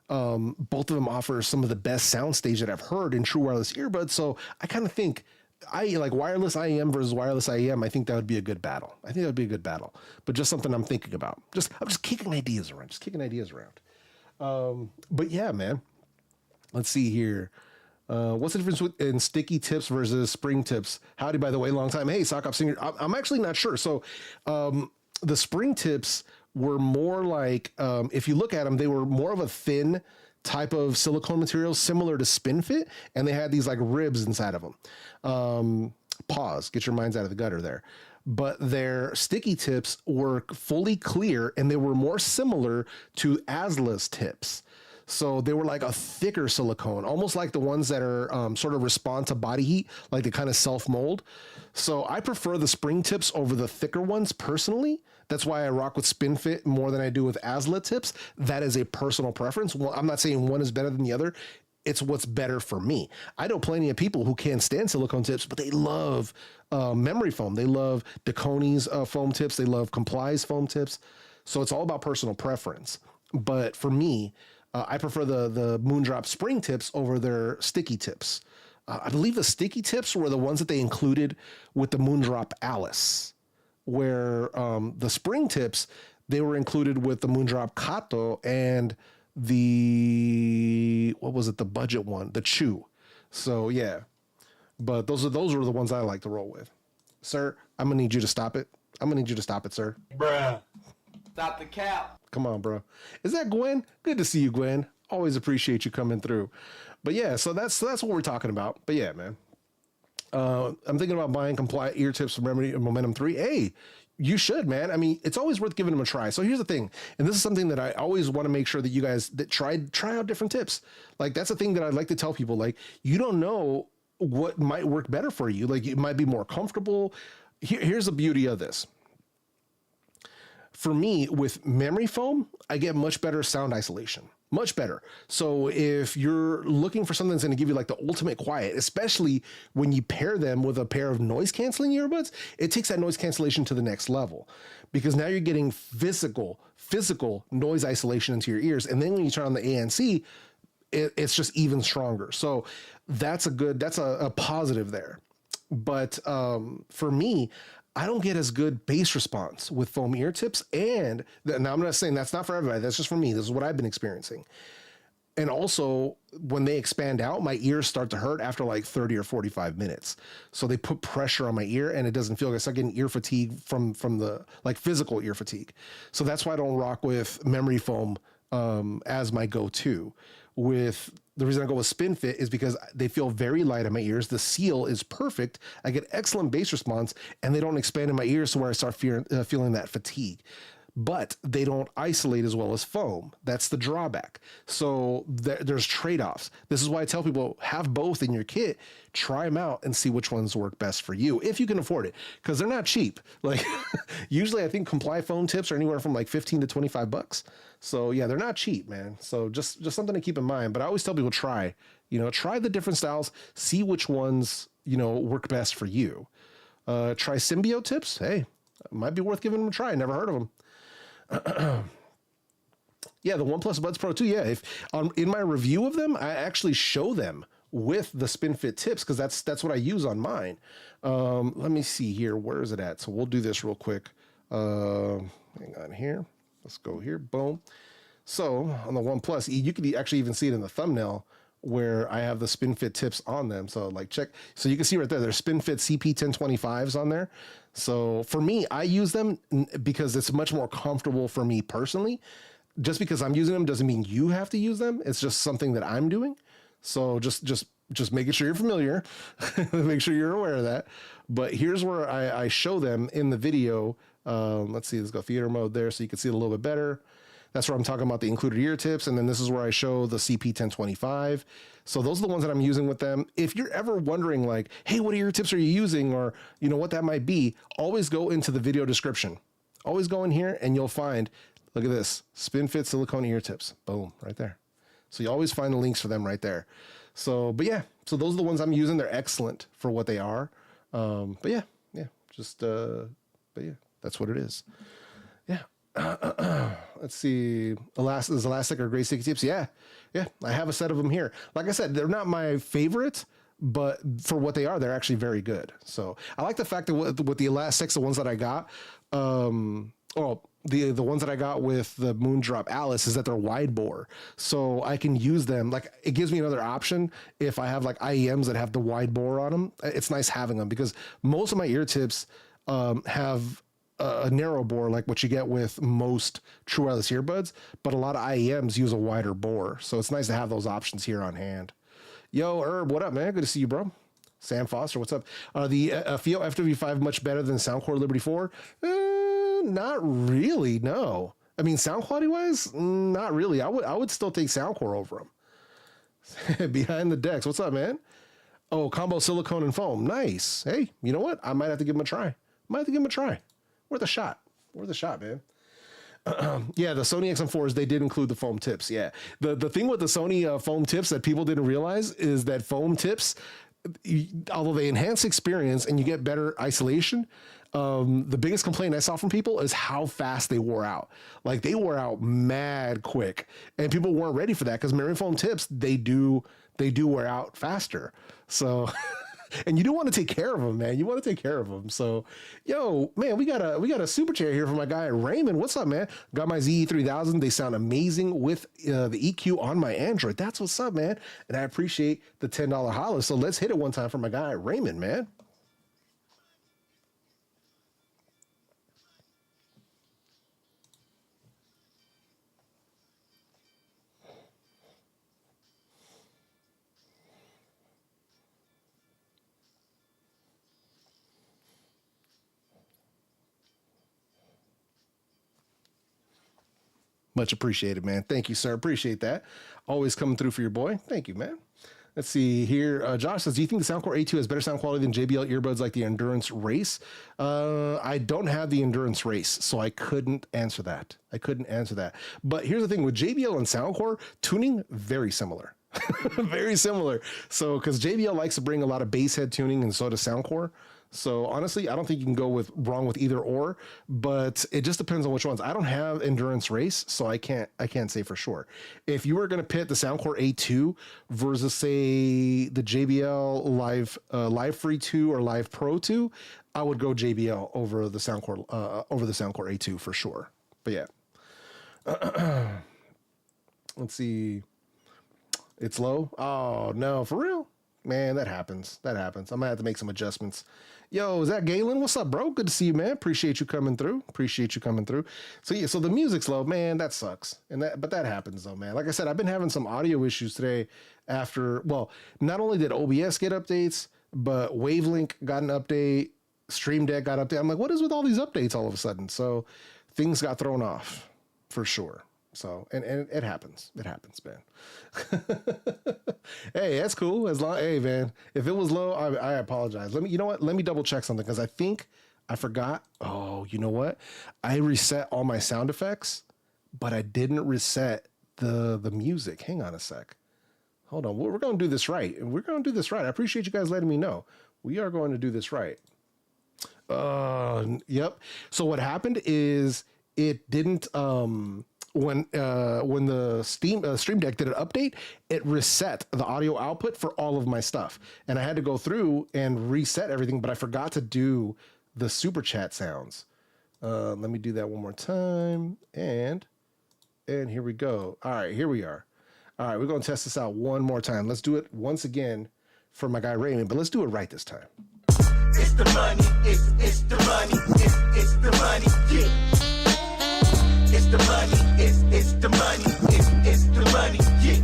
of them offer some of the best soundstage that I've heard in true wireless earbuds. So I kind of think I like wireless IEM versus wireless IEM. I think that would be a good battle. But just something I'm thinking about. I'm just kicking ideas around. But yeah, man, let's see here. What's the difference in sticky tips versus spring tips? Howdy, by the way, long time. Hey, Sock Up Singer. I'm actually not sure. So, the spring tips were more like, if you look at them, they were more of a thin type of silicone material, similar to SpinFit, and they had these like ribs inside of them. Pause, get your minds out of the gutter there. But their sticky tips were fully clear, and they were more similar to Asla's tips. So they were like a thicker silicone, almost like the ones that are sort of respond to body heat, like they kind of self-mold. So I prefer the spring tips over the thicker ones personally. That's why I rock with SpinFit more than I do with Asla tips. That is a personal preference. Well, I'm not saying one is better than the other. It's what's better for me. I know plenty of people who can't stand silicone tips, but they love memory foam. They love Deconi's foam tips. They love Comply's foam tips. So it's all about personal preference. But for me, I prefer the Moondrop spring tips over their sticky tips. I believe the sticky tips were the ones that they included with the Moondrop Alice, where the spring tips, they were included with the Moondrop Kato and the, what was it, the budget one, the Chew. So yeah, but those were the ones I like to roll with. Sir, I'm gonna need you to stop it. Sir. Bruh. Stop the cap. Come on, bro. Is that Gwen? Good to see you, Gwen. Always appreciate you coming through. But yeah, so that's what we're talking about. But yeah, man. I'm thinking about buying Comply ear tips from Remedy and Momentum 3. Hey, you should, man. I mean, it's always worth giving them a try. So here's the thing, and this is something that I always want to make sure that you guys that try out different tips. Like that's the thing that I'd like to tell people. Like you don't know what might work better for you. Like it might be more comfortable. Here's the beauty of this. For me, with memory foam, I get much better sound isolation. Much better. So if you're looking for something that's going to give you like the ultimate quiet, especially when you pair them with a pair of noise canceling earbuds, it takes that noise cancellation to the next level, because now you're getting physical noise isolation into your ears. And then when you turn on the ANC, it's just even stronger. So that's a positive there. But for me, I don't get as good bass response with foam ear tips. And now I'm not saying that's not for everybody. That's just for me. This is what I've been experiencing. And also when they expand out, my ears start to hurt after like 30 or 45 minutes. So they put pressure on my ear and it doesn't feel good. I start getting ear fatigue from the like physical ear fatigue. So that's why I don't rock with memory foam as my go-to. With the reason I go with SpinFit is because they feel very light on my ears. The seal is perfect. I get excellent bass response, and they don't expand in my ears to where I start feeling that fatigue. But they don't isolate as well as foam. That's the drawback. So there's trade-offs. This is why I tell people, have both in your kit, try them out and see which ones work best for you, if you can afford it, because they're not cheap. Like usually I think Comply foam tips are anywhere from like 15 to 25 bucks. So yeah, they're not cheap, man. So just something to keep in mind. But I always tell people, try the different styles, see which ones, work best for you. Try Symbio tips. Hey, might be worth giving them a try. Never heard of them. Yeah, the OnePlus Buds Pro 2. Yeah, in my review of them, I actually show them with the SpinFit tips because that's what I use on mine. Let me see here. Where is it at? So we'll do this real quick. Hang on here. Let's go here. Boom. So on the OnePlus, you could actually even see it in the thumbnail where I have the SpinFit tips on them. So like check. So you can see right there, there's SpinFit CP1025s on there. So for me, I use them because it's much more comfortable for me personally. Just because I'm using them doesn't mean you have to use them. It's just something that I'm doing. So just making sure you're familiar, make sure you're aware of that. But here's where I show them in the video. Let's see, let's go theater mode there so you can see it a little bit better. That's where I'm talking about the included ear tips. And then this is where I show the CP1025. So those are the ones that I'm using with them. If you're ever wondering like, hey, what ear tips are you using? Or you know what that might be, always go into the video description. Always go in here and you'll find, look at this, SpinFit silicone ear tips. Boom, right there. So you always find the links for them right there. So, but yeah, so those are the ones I'm using. They're excellent for what they are. But yeah, but yeah, that's what it is. Yeah. Let's see. Is Elastic or Gray Sticky Tips? Yeah. I have a set of them here. Like I said, they're not my favorite, but for what they are, they're actually very good. So I like the fact that with the Elastics, the ones that I got, the ones that I got with the Moondrop Alice is that they're wide bore. So I can use them. Like it gives me another option if I have like IEMs that have the wide bore on them. It's nice having them because most of my ear tips have a narrow bore like what you get with most true wireless earbuds, but a lot of IEMs use a wider bore. So it's nice to have those options here on hand. Yo, Herb, what up, man? Good to see you, bro. Sam Foster, what's up? The FIO FW5 much better than Soundcore Liberty 4? Not really, no. I mean, sound quality wise, not really. I would still take Soundcore over them. Behind the decks, what's up, man? Oh, combo silicone and foam, nice. Hey, you know what? I might have to give them a try. Worth a shot, man. Yeah, the Sony XM4s, they did include the foam tips. Yeah, the thing with the Sony foam tips that people didn't realize is that foam tips, although they enhance experience and you get better isolation, the biggest complaint I saw from people is how fast they wore out. Like they wore out mad quick, and people weren't ready for that because marine foam tips, they do wear out faster. So. And you do want to take care of them, man. You want to take care of them. So, yo, man, we got a super chair here from my guy Raymond. What's up, man? Got my ZE3000. They sound amazing with the EQ on my Android. That's what's up, man. And I appreciate the $10 holla. So let's hit it one time for my guy Raymond, man. Much appreciated, man. Thank you, sir. Appreciate that. Always coming through for your boy. Thank you, man. Let's see here. Josh says, do you think the Soundcore A2 has better sound quality than JBL earbuds like the Endurance Race? I don't have the Endurance Race, so I couldn't answer that. But here's the thing with JBL and Soundcore, tuning, very similar. Very similar. So, because JBL likes to bring a lot of bass head tuning, and so does Soundcore. So honestly, I don't think you can go wrong with either or, but it just depends on which ones. I don't have Endurance Race, so I can't say for sure. If you were going to pit the Soundcore A2 versus say the JBL Live Free 2 or Live Pro 2, I would go JBL over the Soundcore A2 for sure. But yeah. Let's see. It's low. Oh no, for real? Man, that happens. I might have to make some adjustments. Yo, is that Galen? What's up, bro? Good to see you, man. Appreciate you coming through. So yeah, so the music's low, man. That sucks. But that happens though, man. Like I said, I've been having some audio issues today not only did OBS get updates, but Wavelink got an update, Stream Deck got update. I'm like, what is with all these updates all of a sudden? So things got thrown off for sure. So, and it happens. It happens, man. Hey, that's cool. Hey, man, if it was low, I apologize. You know what? Let me double check something because I think I forgot. Oh, you know what? I reset all my sound effects, but I didn't reset the music. Hang on a sec. Hold on. We're going to do this right. I appreciate you guys letting me know. We are going to do this right. Yep. So what happened is it didn't, when the Stream Deck did an update, it reset the audio output for all of my stuff. And I had to go through and reset everything, but I forgot to do the super chat sounds. Let me do that one more time. And here we go. All right, here we are. All right, we're going to test this out one more time. Let's do it once again for my guy Raymond, but let's do it right this time. It's the money, it's the money, it's the money, yeah. It's the money, it's the money, it's the money, yeah.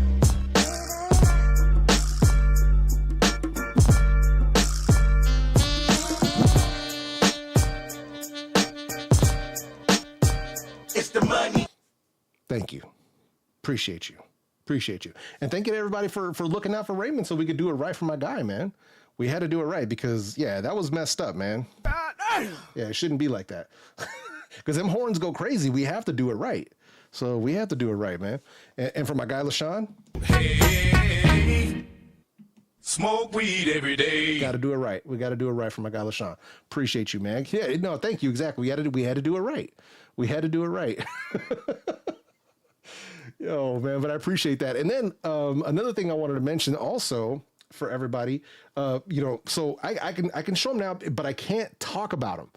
It's the money. Thank you. Appreciate you. Appreciate you. And thank you to everybody for looking out for Raymond so we could do it right for my guy, man. We had to do it right because, yeah, that was messed up, man. Yeah, it shouldn't be like that. Because them horns go crazy. We have to do it right. So we have to do it right, man. And for my guy, LaShawn. Hey, smoke weed every day. Got to do it right. We got to do it right for my guy, LaShawn. Appreciate you, man. Yeah, no, thank you. Exactly. We had to do it right. We had to do it right. Yo, man, but I appreciate that. And then another thing I wanted to mention also for everybody, so I can show them now, but I can't talk about them.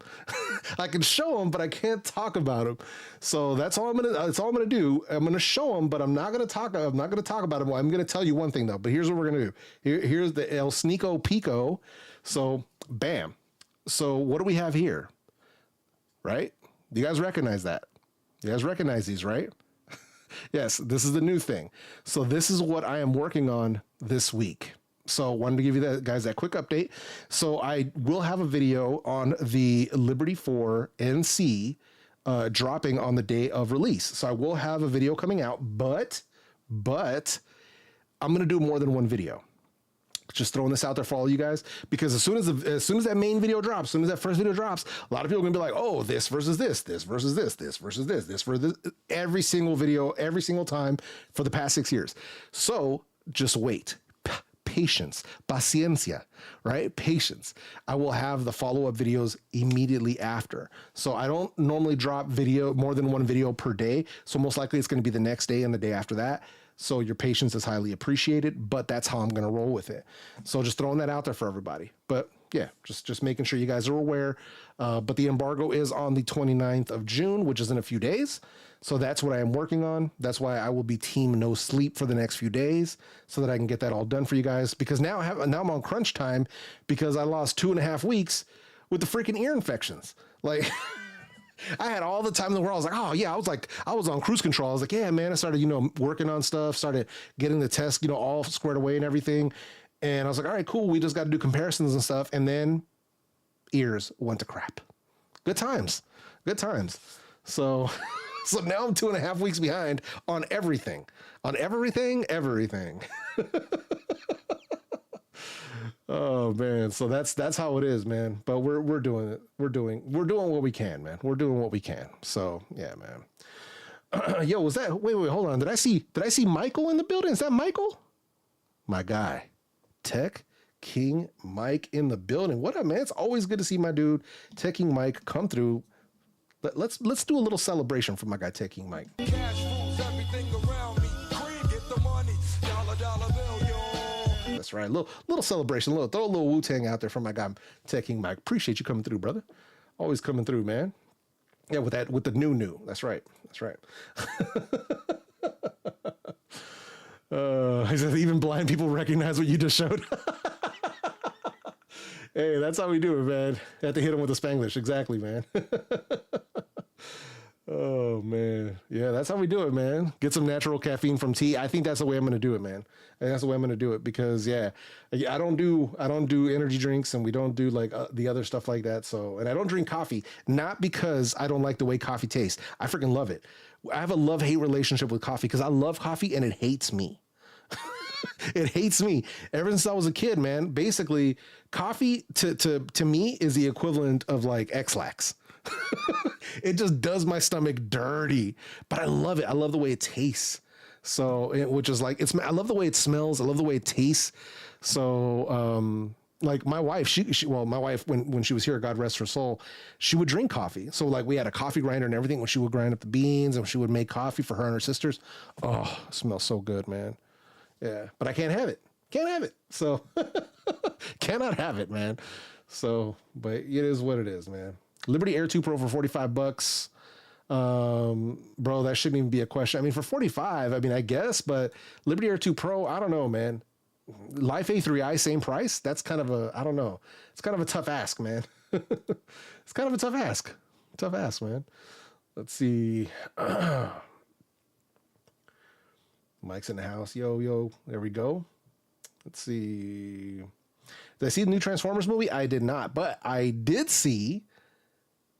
I can show them, but I can't talk about them. So that's all I'm gonna do. I'm gonna show them, but I'm not gonna talk about them. Well, I'm gonna tell you one thing though. But here's what we're gonna do. Here's the El Sneeko Pico. So bam. So what do we have here? Right? Do you guys recognize that? You guys recognize these, right? Yes, this is the new thing. So this is what I am working on this week. So wanted to give you that quick update. So I will have a video on the Liberty 4 NC dropping on the day of release. So I will have a video coming out, but I'm going to do more than one video. Just throwing this out there for all you guys, because as soon as that main video drops, as soon as that first video drops, a lot of people are gonna be like, oh, this versus this versus this versus this for this, every single video, every single time for the past 6 years. So just wait. Patience, paciencia, right? Patience. I will have the follow-up videos immediately after. So I don't normally drop more than one video per day. So most likely it's going to be the next day and the day after that. So your patience is highly appreciated, but that's how I'm going to roll with it. So just throwing that out there for everybody. But yeah, just making sure you guys are aware. But the embargo is on the 29th of June, which is in a few days. So that's what I am working on. That's why I will be team no sleep for the next few days so that I can get that all done for you guys. Because now I'm on crunch time because I lost 2.5 weeks with the freaking ear infections. Like I had all the time in the world. I was like, oh yeah, I was on cruise control. I was like, yeah, man. I started, working on stuff, started getting the test, all squared away and everything. And I was like, all right, cool. We just got to do comparisons and stuff. And then ears went to crap. Good times. So now I'm 2.5 weeks behind on everything. Everything. Oh man. So that's how it is, man. But we're doing it. We're doing what we can, man. We're doing what we can. So yeah, man. Yo, was that, wait, hold on. Did I see Michael in the building? Is that Michael? My guy. Tech King Mike in the building. What up, man? It's always good to see my dude Tech King Mike come through. Let's do a little celebration for my guy Tech King Mike. That's right. Little celebration. Throw a little Wu-Tang out there for my guy Tech King Mike. Appreciate you coming through, brother. Always coming through, man. Yeah, with the new. That's right. He said even blind people recognize what you just showed. Hey, that's how we do it, man. You have to hit him with the Spanglish. Exactly, man. Oh man. Yeah, that's how we do it, man. Get some natural caffeine from tea. I think that's the way I'm going to do it, man. And that's the way I'm going to do it because I don't do energy drinks and we don't do like the other stuff like that. So, and I don't drink coffee, not because I don't like the way coffee tastes. I freaking love it. I have a love-hate relationship with coffee because I love coffee and it hates me. It hates me ever since I was a kid, man. Basically, coffee to me is the equivalent of like X-Lax. It just does my stomach dirty, but I love it. I love the way it tastes. So, which is like, I love the way it smells. I love the way it tastes. So, like my wife, my wife, when she was here, God rest her soul, she would drink coffee. So like we had a coffee grinder and everything when she would grind up the beans and she would make coffee for her and her sisters. Oh, it smells so good, man. Yeah, but I can't have it. So cannot have it, man. So, but it is what it is, man. Liberty Air 2 Pro for $45. Bro, that shouldn't even be a question. I mean, for 45, I mean, I guess, but Liberty Air 2 Pro, I don't know, man. Life A3i, same price. That's kind of I don't know. It's kind of a tough ask, man. It's kind of a tough ask. Tough ask, man. Let's see. Mike's in the house. Yo. There we go. Let's see. Did I see the new Transformers movie? I did not, but I did see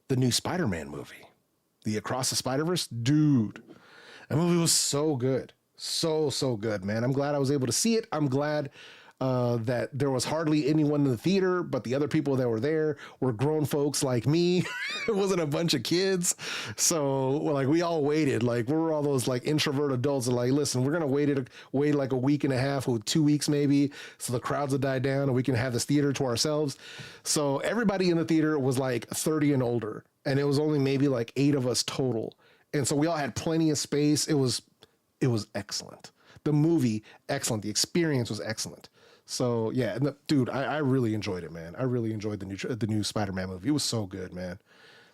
the new Spider-Man movie. The Across the Spider-Verse. Dude, That movie was so good. So good, man. I'm glad I was able to see it. I'm glad that there was hardly anyone in the theater, but the other people that were there were grown folks like me. It wasn't a bunch of kids. So like we all waited. Like we were all those like introvert adults that like, listen, we're going to wait like a week and a half or 2 weeks maybe. So the crowds will die down and we can have this theater to ourselves. So everybody in the theater was like 30 and older. And it was only maybe like 8 of us total. And so we all had plenty of space. It was excellent. The movie, excellent. The experience was excellent. So yeah, and dude, I really enjoyed it, man. I really enjoyed the new Spider-Man movie. It was so good, man.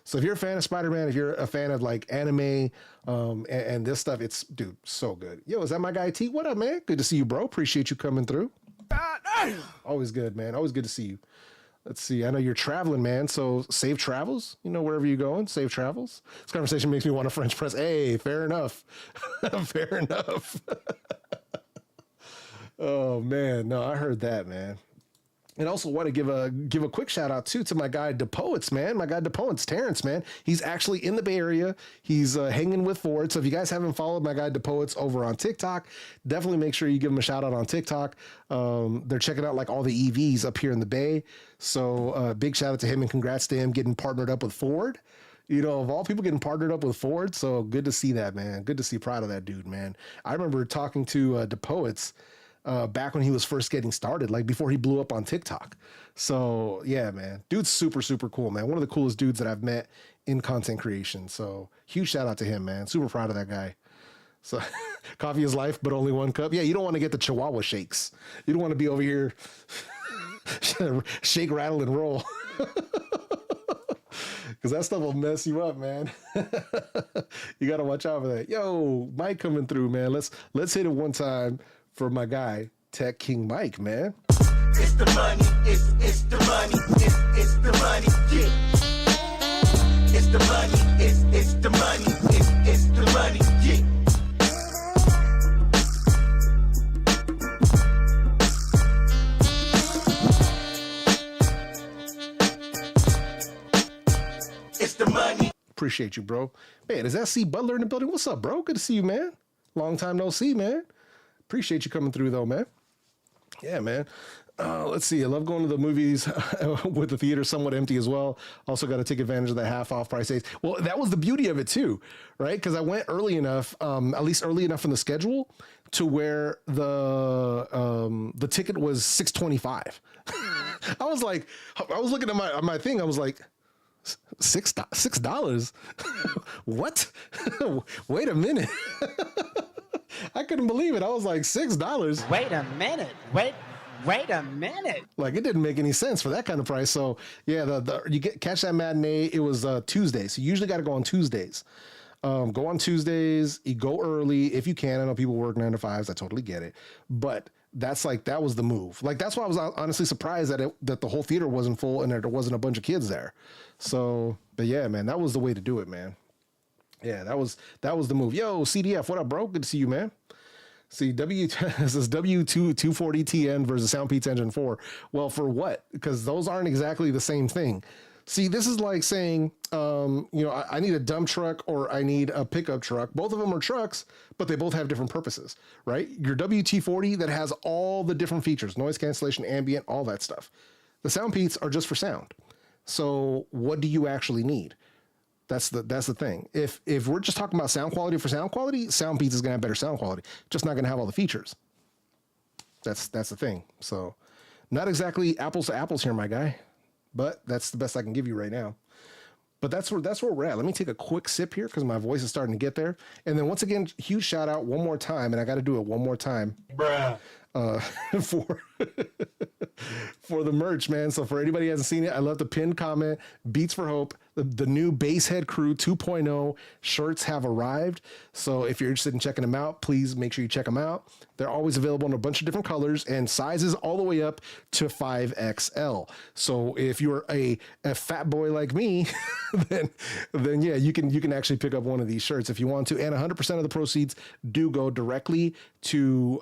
So if you're a fan of Spider-Man, if you're a fan of like anime, and this stuff, it's dude, so good. Yo, is that my guy T? What up, man? Good to see you, bro. Appreciate you coming through. Always good, man. Always good to see you. Let's see. I know you're traveling, man. So safe travels, wherever you're going, safe travels. This conversation makes me want to French press. Hey, fair enough. Fair enough. Oh man. No, I heard that, man. And also want to give a quick shout out too to my guy DePoets, man. My guy DePoets, Terrence, man. He's actually in the Bay Area. He's hanging with Ford. So if you guys haven't followed my guy DePoets over on TikTok, definitely make sure you give him a shout out on TikTok. They're checking out like all the EVs up here in the Bay. So big shout out to him and congrats to him getting partnered up with Ford. Of all people getting partnered up with Ford. So good to see that, man. Good to see, proud of that dude, man. I remember talking to DePoets back when he was first getting started, like before he blew up on TikTok. So yeah, man, dude's super cool, man. One of the coolest dudes that I've met in content creation. So huge shout out to him, man. Super proud of that guy. So coffee is life, but only one cup. Yeah, you don't want to get the Chihuahua shakes. You don't want to be over here shake, rattle, and roll. Because that stuff will mess you up, man. You got to watch out for that. Yo, Mike coming through, man. Let's hit it one time for my guy, Tech King Mike, man. It's the money, it's the money, it's the money, yeah. It's the money, it's the money, it's the money, yeah. It's the money. Appreciate you, bro. Man, is that C Butler in the building? What's up, bro? Good to see you, man. Long time no see, man. Appreciate you coming through, though, man. Yeah, man. Let's see. I love going to the movies with the theater somewhat empty as well. Also got to take advantage of the half off price days. Well, that was the beauty of it, too, right? Because I went early enough, at least early enough in the schedule to where the ticket was $6.25. I was like, I was looking at my thing. I was like, $6? What? Wait a minute. I couldn't believe it. I was like, $6. Wait a minute. Wait a minute. Like, it didn't make any sense for that kind of price. So yeah, you catch that matinee. It was Tuesday. So you usually got to go on Tuesdays. Go on Tuesdays. You go early if you can. I know people work 9 to 5s. I totally get it. But that was the move. Like, that's why I was honestly surprised that the whole theater wasn't full and that there wasn't a bunch of kids there. So, but yeah, man, that was the way to do it, man. Yeah, that was the move. Yo, CDF, what up, bro? Good to see you, man. See, this is W240TN versus Soundpeats Engine 4. Well, for what? Because those aren't exactly the same thing. See, this is like saying, I need a dump truck or I need a pickup truck. Both of them are trucks, but they both have different purposes, right? Your WT40 that has all the different features, noise cancellation, ambient, all that stuff. The Soundpeats are just for sound. So what do you actually need? That's the thing. If we're just talking about sound quality for sound quality, Soundpeats is going to have better sound quality. Just not going to have all the features. That's the thing. So not exactly apples to apples here, my guy. But that's the best I can give you right now. But that's where we're at. Let me take a quick sip here because my voice is starting to get there. And then once again, huge shout out one more time, and I got to do it one more time. Bruh. For the merch, man. So for anybody who hasn't seen it, I love the pinned comment. Beats for Hope. The new Basshead Crew 2.0 shirts have arrived. So if you're interested in checking them out, please make sure you check them out. They're always available in a bunch of different colors and sizes all the way up to 5XL. So if you're a fat boy like me, then yeah, you can actually pick up one of these shirts if you want to. And 100% of the proceeds do go directly to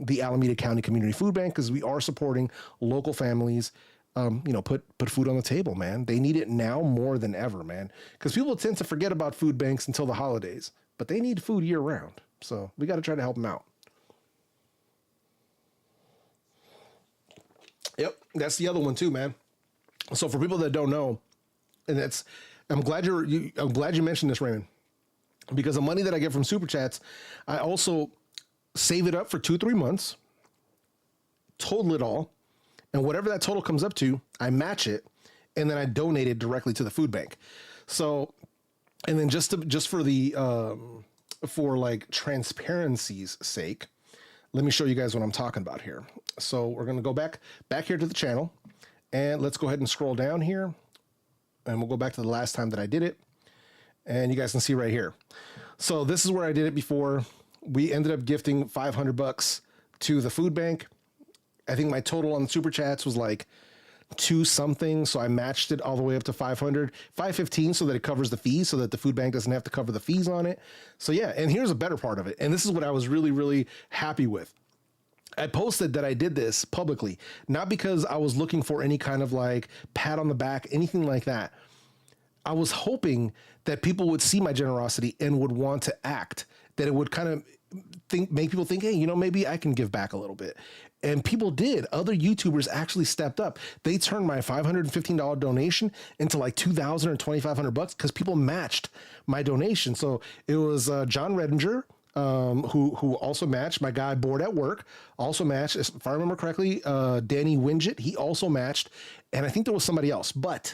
the Alameda County Community Food Bank because we are supporting local families. Put food on the table, man. They need it now more than ever, man. Because people tend to forget about food banks until the holidays, but they need food year round. So we got to try to help them out. Yep, that's the other one too, man. So for people that don't know, and I'm glad you mentioned this, Raymond, because the money that I get from Super Chats, I also save it up for 2-3 months, total it all, and whatever that total comes up to, I match it, and then I donate it directly to the food bank. So, and then just for the for like transparency's sake, let me show you guys what I'm talking about here. So we're going to go back here to the channel, and let's go ahead and scroll down here, and we'll go back to the last time that I did it, and you guys can see right here. So this is where I did it before. We ended up gifting $500 to the food bank. I think my total on Super Chats was like 2 something, so I matched it all the way up to 515, so that it covers the fees, so that the food bank doesn't have to cover the fees on it. So yeah, and here's a better part of it, and this is what I was really, really happy with. I posted that I did this publicly, not because I was looking for any kind of like pat on the back, anything like that. I was hoping that people would see my generosity and would want to act, that it would kind of make people think, hey, you know, maybe I can give back a little bit. And people did. Other YouTubers actually stepped up. They turned my $515 donation into like $2,000 or $2,500 because people matched my donation. So it was John Redinger, who also matched. My guy Bored at Work also matched. If I remember correctly, Danny Winget, he also matched. And I think there was somebody else. But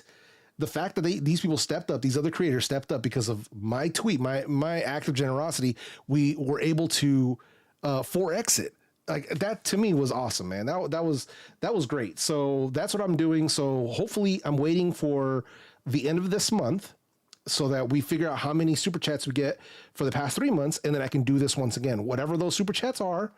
the fact that these people stepped up, these other creators stepped up because of my tweet, my act of generosity, we were able to 4X it. Like that to me was awesome, man. That was great. So that's what I'm doing. So hopefully I'm waiting for the end of this month so that we figure out how many super chats we get for the past 3 months, and then I can do this once again. Whatever those super chats are,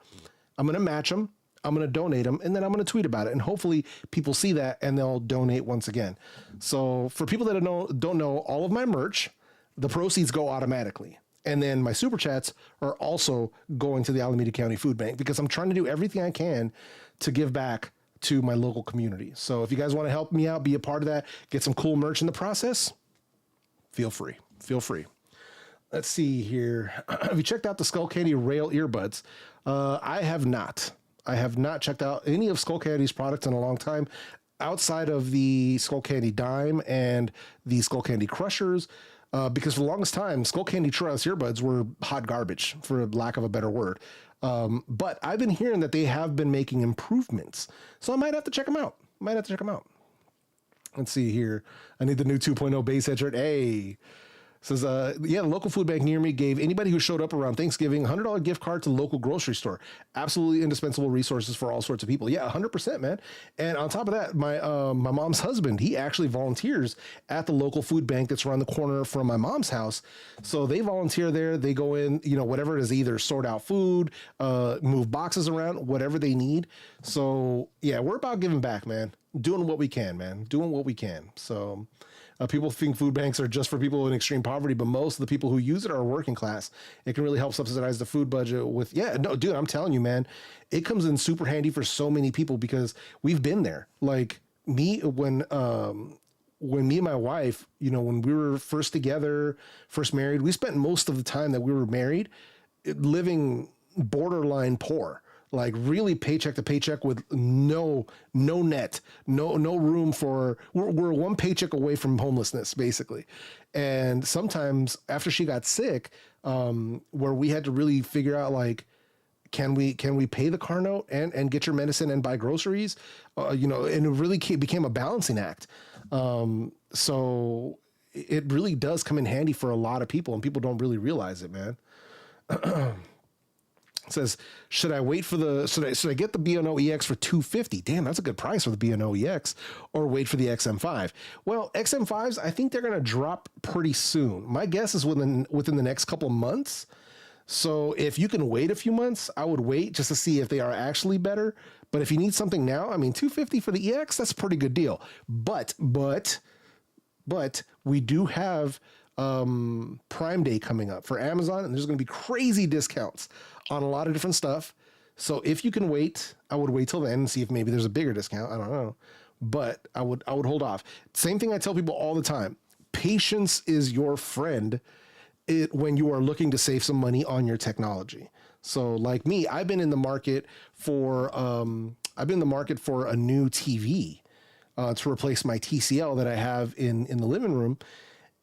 I'm going to match them, I'm going to donate them, and then I'm going to tweet about it. And hopefully people see that and they'll donate once again. So for people that don't know, all of my merch, the proceeds go automatically. And then my super chats are also going to the Alameda County Food Bank because I'm trying to do everything I can to give back to my local community. So if you guys want to help me out, be a part of that, get some cool merch in the process, feel free. Let's see here. Have you checked out the Skull Candy Rail earbuds? I have not. I have not checked out any of Skull Candy's products in a long time, outside of the Skull Candy Dime and the Skull Candy Crushers. Because for the longest time, Skull Candy Trails earbuds were hot garbage, for lack of a better word. But I've been hearing that they have been making improvements. So I might have to check them out. Let's see here. I need the new 2.0 bass headset. Hey. Says, yeah, the local food bank near me gave anybody who showed up around Thanksgiving $100 gift card to the local grocery store. Absolutely indispensable resources for all sorts of people. Yeah, 100%, man. And on top of that, my mom's husband, he actually volunteers at the local food bank that's around the corner from my mom's house. So they volunteer there. They go in, you know, whatever it is, either sort out food, move boxes around, whatever they need. So yeah, we're about giving back, man. Doing what we can, man. Doing what we can. So people think food banks are just for people in extreme poverty, but most of the people who use it are working class. It can really help subsidize the food budget with, yeah, no, dude, I'm telling you, man, it comes in super handy for so many people because we've been there. Like me, when me and my wife, you know, when we were first together, first married, we spent most of the time that we were married living borderline poor. Like really paycheck to paycheck with no net, no room for, we're one paycheck away from homelessness basically. And sometimes after she got sick, where we had to really figure out like, can we pay the car note and get your medicine and buy groceries? You know, and it really became a balancing act. So it really does come in handy for a lot of people, and people don't really realize it, man. Says, should I wait for should I get the B&O EX for $250? Damn, that's a good price for the B&O EX, or wait for the XM5? Well, XM5s, I think they're going to drop pretty soon. My guess is within the next couple of months. So if you can wait a few months, I would wait just to see if they are actually better. But if you need something now, I mean, $250 for the EX, that's a pretty good deal. But we do have Prime Day coming up for Amazon, and there's going to be crazy discounts on a lot of different stuff. So if you can wait, I would wait till then and see if maybe there's a bigger discount. I don't know, but I would hold off. Same thing I tell people all the time. Patience is your friend. it when you are looking to save some money on your technology. So like me, I've been in the market for a new TV to replace my TCL that I have in the living room.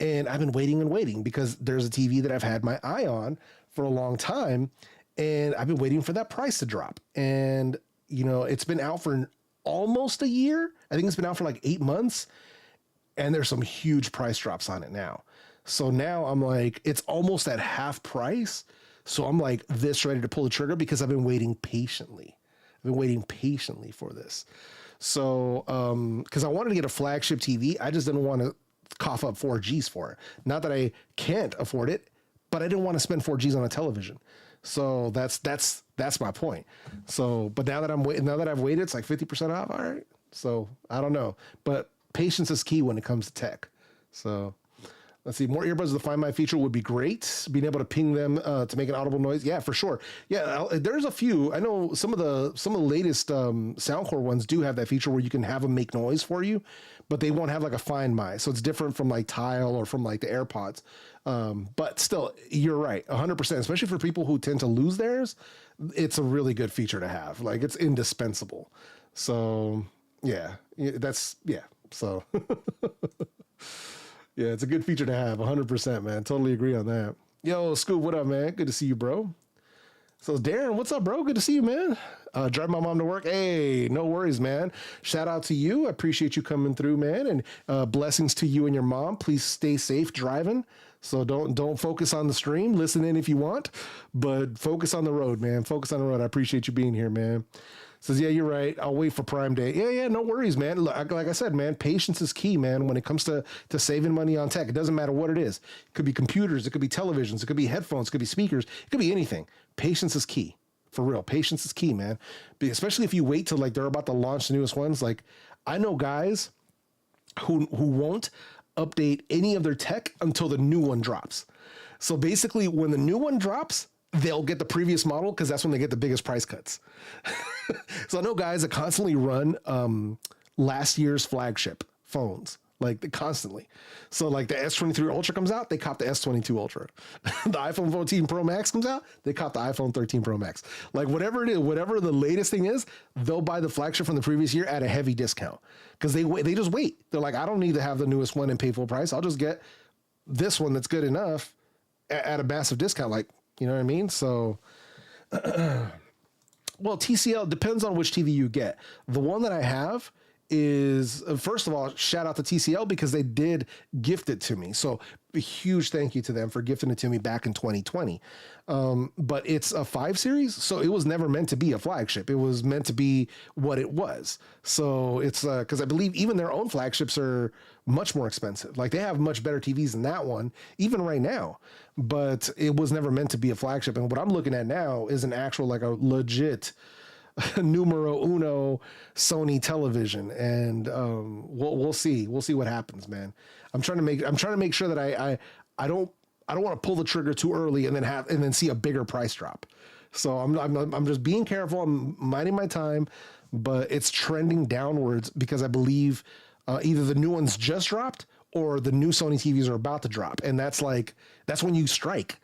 And I've been waiting and waiting because there's a TV that I've had my eye on for a long time. And I've been waiting for that price to drop. And, you know, it's been out for almost a year. I think it's been out for like 8 months. And there's some huge price drops on it now. So now I'm like, it's almost at half price. So I'm like this ready to pull the trigger because I've been waiting patiently. I've been waiting patiently for this. So, because I wanted to get a flagship TV, I just didn't want to cough up 4Gs for it. Not that I can't afford it, but I didn't want to spend 4Gs on a television. So that's my point. So, but now that I've waited, it's like 50% off. All right. So I don't know, but patience is key when it comes to tech. So let's see, more earbuds with the Find My feature would be great. Being able to ping them to make an audible noise. Yeah, for sure. Yeah, there's a few. I know some of the latest Soundcore ones do have that feature where you can have them make noise for you, but they won't have like a Find My. So it's different from like Tile or from like the AirPods. But still, you're right, 100%. Especially for people who tend to lose theirs, it's a really good feature to have. Like it's indispensable. So yeah. So. Yeah, it's a good feature to have, 100%, man. Totally agree on that. Yo, Scoop, what up, man? Good to see you, bro. So, Darren, what's up, bro? Good to see you, man. Drive my mom to work. Hey, no worries, man. Shout out to you. I appreciate you coming through, man. And blessings to you and your mom. Please stay safe driving. So don't focus on the stream. Listen in if you want, but focus on the road, man. Focus on the road. I appreciate you being here, man. Says, yeah, you're right. I'll wait for Prime Day. Yeah, no worries, man. Like I said, man, patience is key, man, when it comes to saving money on tech. It doesn't matter what it is. It could be computers. It could be televisions. It could be headphones. It could be speakers. It could be anything. Patience is key. For real. Patience is key, man. Especially if you wait till like they're about to launch the newest ones. Like I know guys who won't update any of their tech until the new one drops. So basically when the new one drops, they'll get the previous model because that's when they get the biggest price cuts. So I know guys that constantly run last year's flagship phones, like constantly. So like the S23 Ultra comes out, they cop the S22 Ultra. The iPhone 14 Pro Max comes out, they cop the iPhone 13 Pro Max. Like whatever it is, whatever the latest thing is, they'll buy the flagship from the previous year at a heavy discount because they just wait. They're like, I don't need to have the newest one and pay full price. I'll just get this one that's good enough at a massive discount. Like, you know what I mean? So, well, TCL depends on which TV you get. The one that I have is, first of all, shout out to TCL because they did gift it to me. So a huge thank you to them for gifting it to me back in 2020. But it's a 5 series, so it was never meant to be a flagship. It was meant to be what it was. So it's because I believe even their own flagships are much more expensive. Like they have much better TVs than that one, even right now. But it was never meant to be a flagship. And what I'm looking at now is an actual, like a legit numero uno Sony television. And we'll see. We'll see what happens, man. I'm trying to make sure that I don't want to pull the trigger too early and then see a bigger price drop. So I'm just being careful. I'm minding my time, but it's trending downwards because I believe either the new ones just dropped or the new Sony TVs are about to drop. And that's when you strike,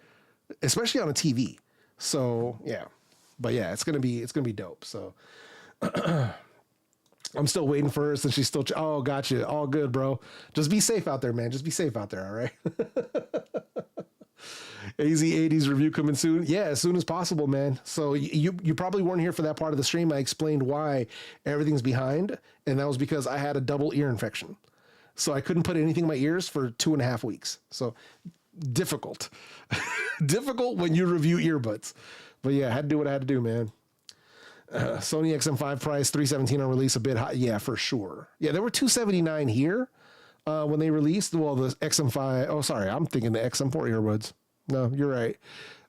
especially on a TV. So yeah, but yeah, it's going to be dope. So I'm still waiting for her since she's still, oh, gotcha. All good, bro. Just be safe out there, man. Just be safe out there. All right. AZ80's review coming soon. Yeah, as soon as possible, man. So you probably weren't here for that part of the stream. I explained why everything's behind. And that was because I had a double ear infection. So I couldn't put anything in my ears for 2.5 weeks. So difficult. Difficult when you review earbuds. But yeah, I had to do what I had to do, man. Sony XM5 price, $317 on release, a bit high. Yeah, for sure. Yeah, there were $279 here when they released. Well, the XM5. Oh, sorry, I'm thinking the XM4 earbuds. No, you're right.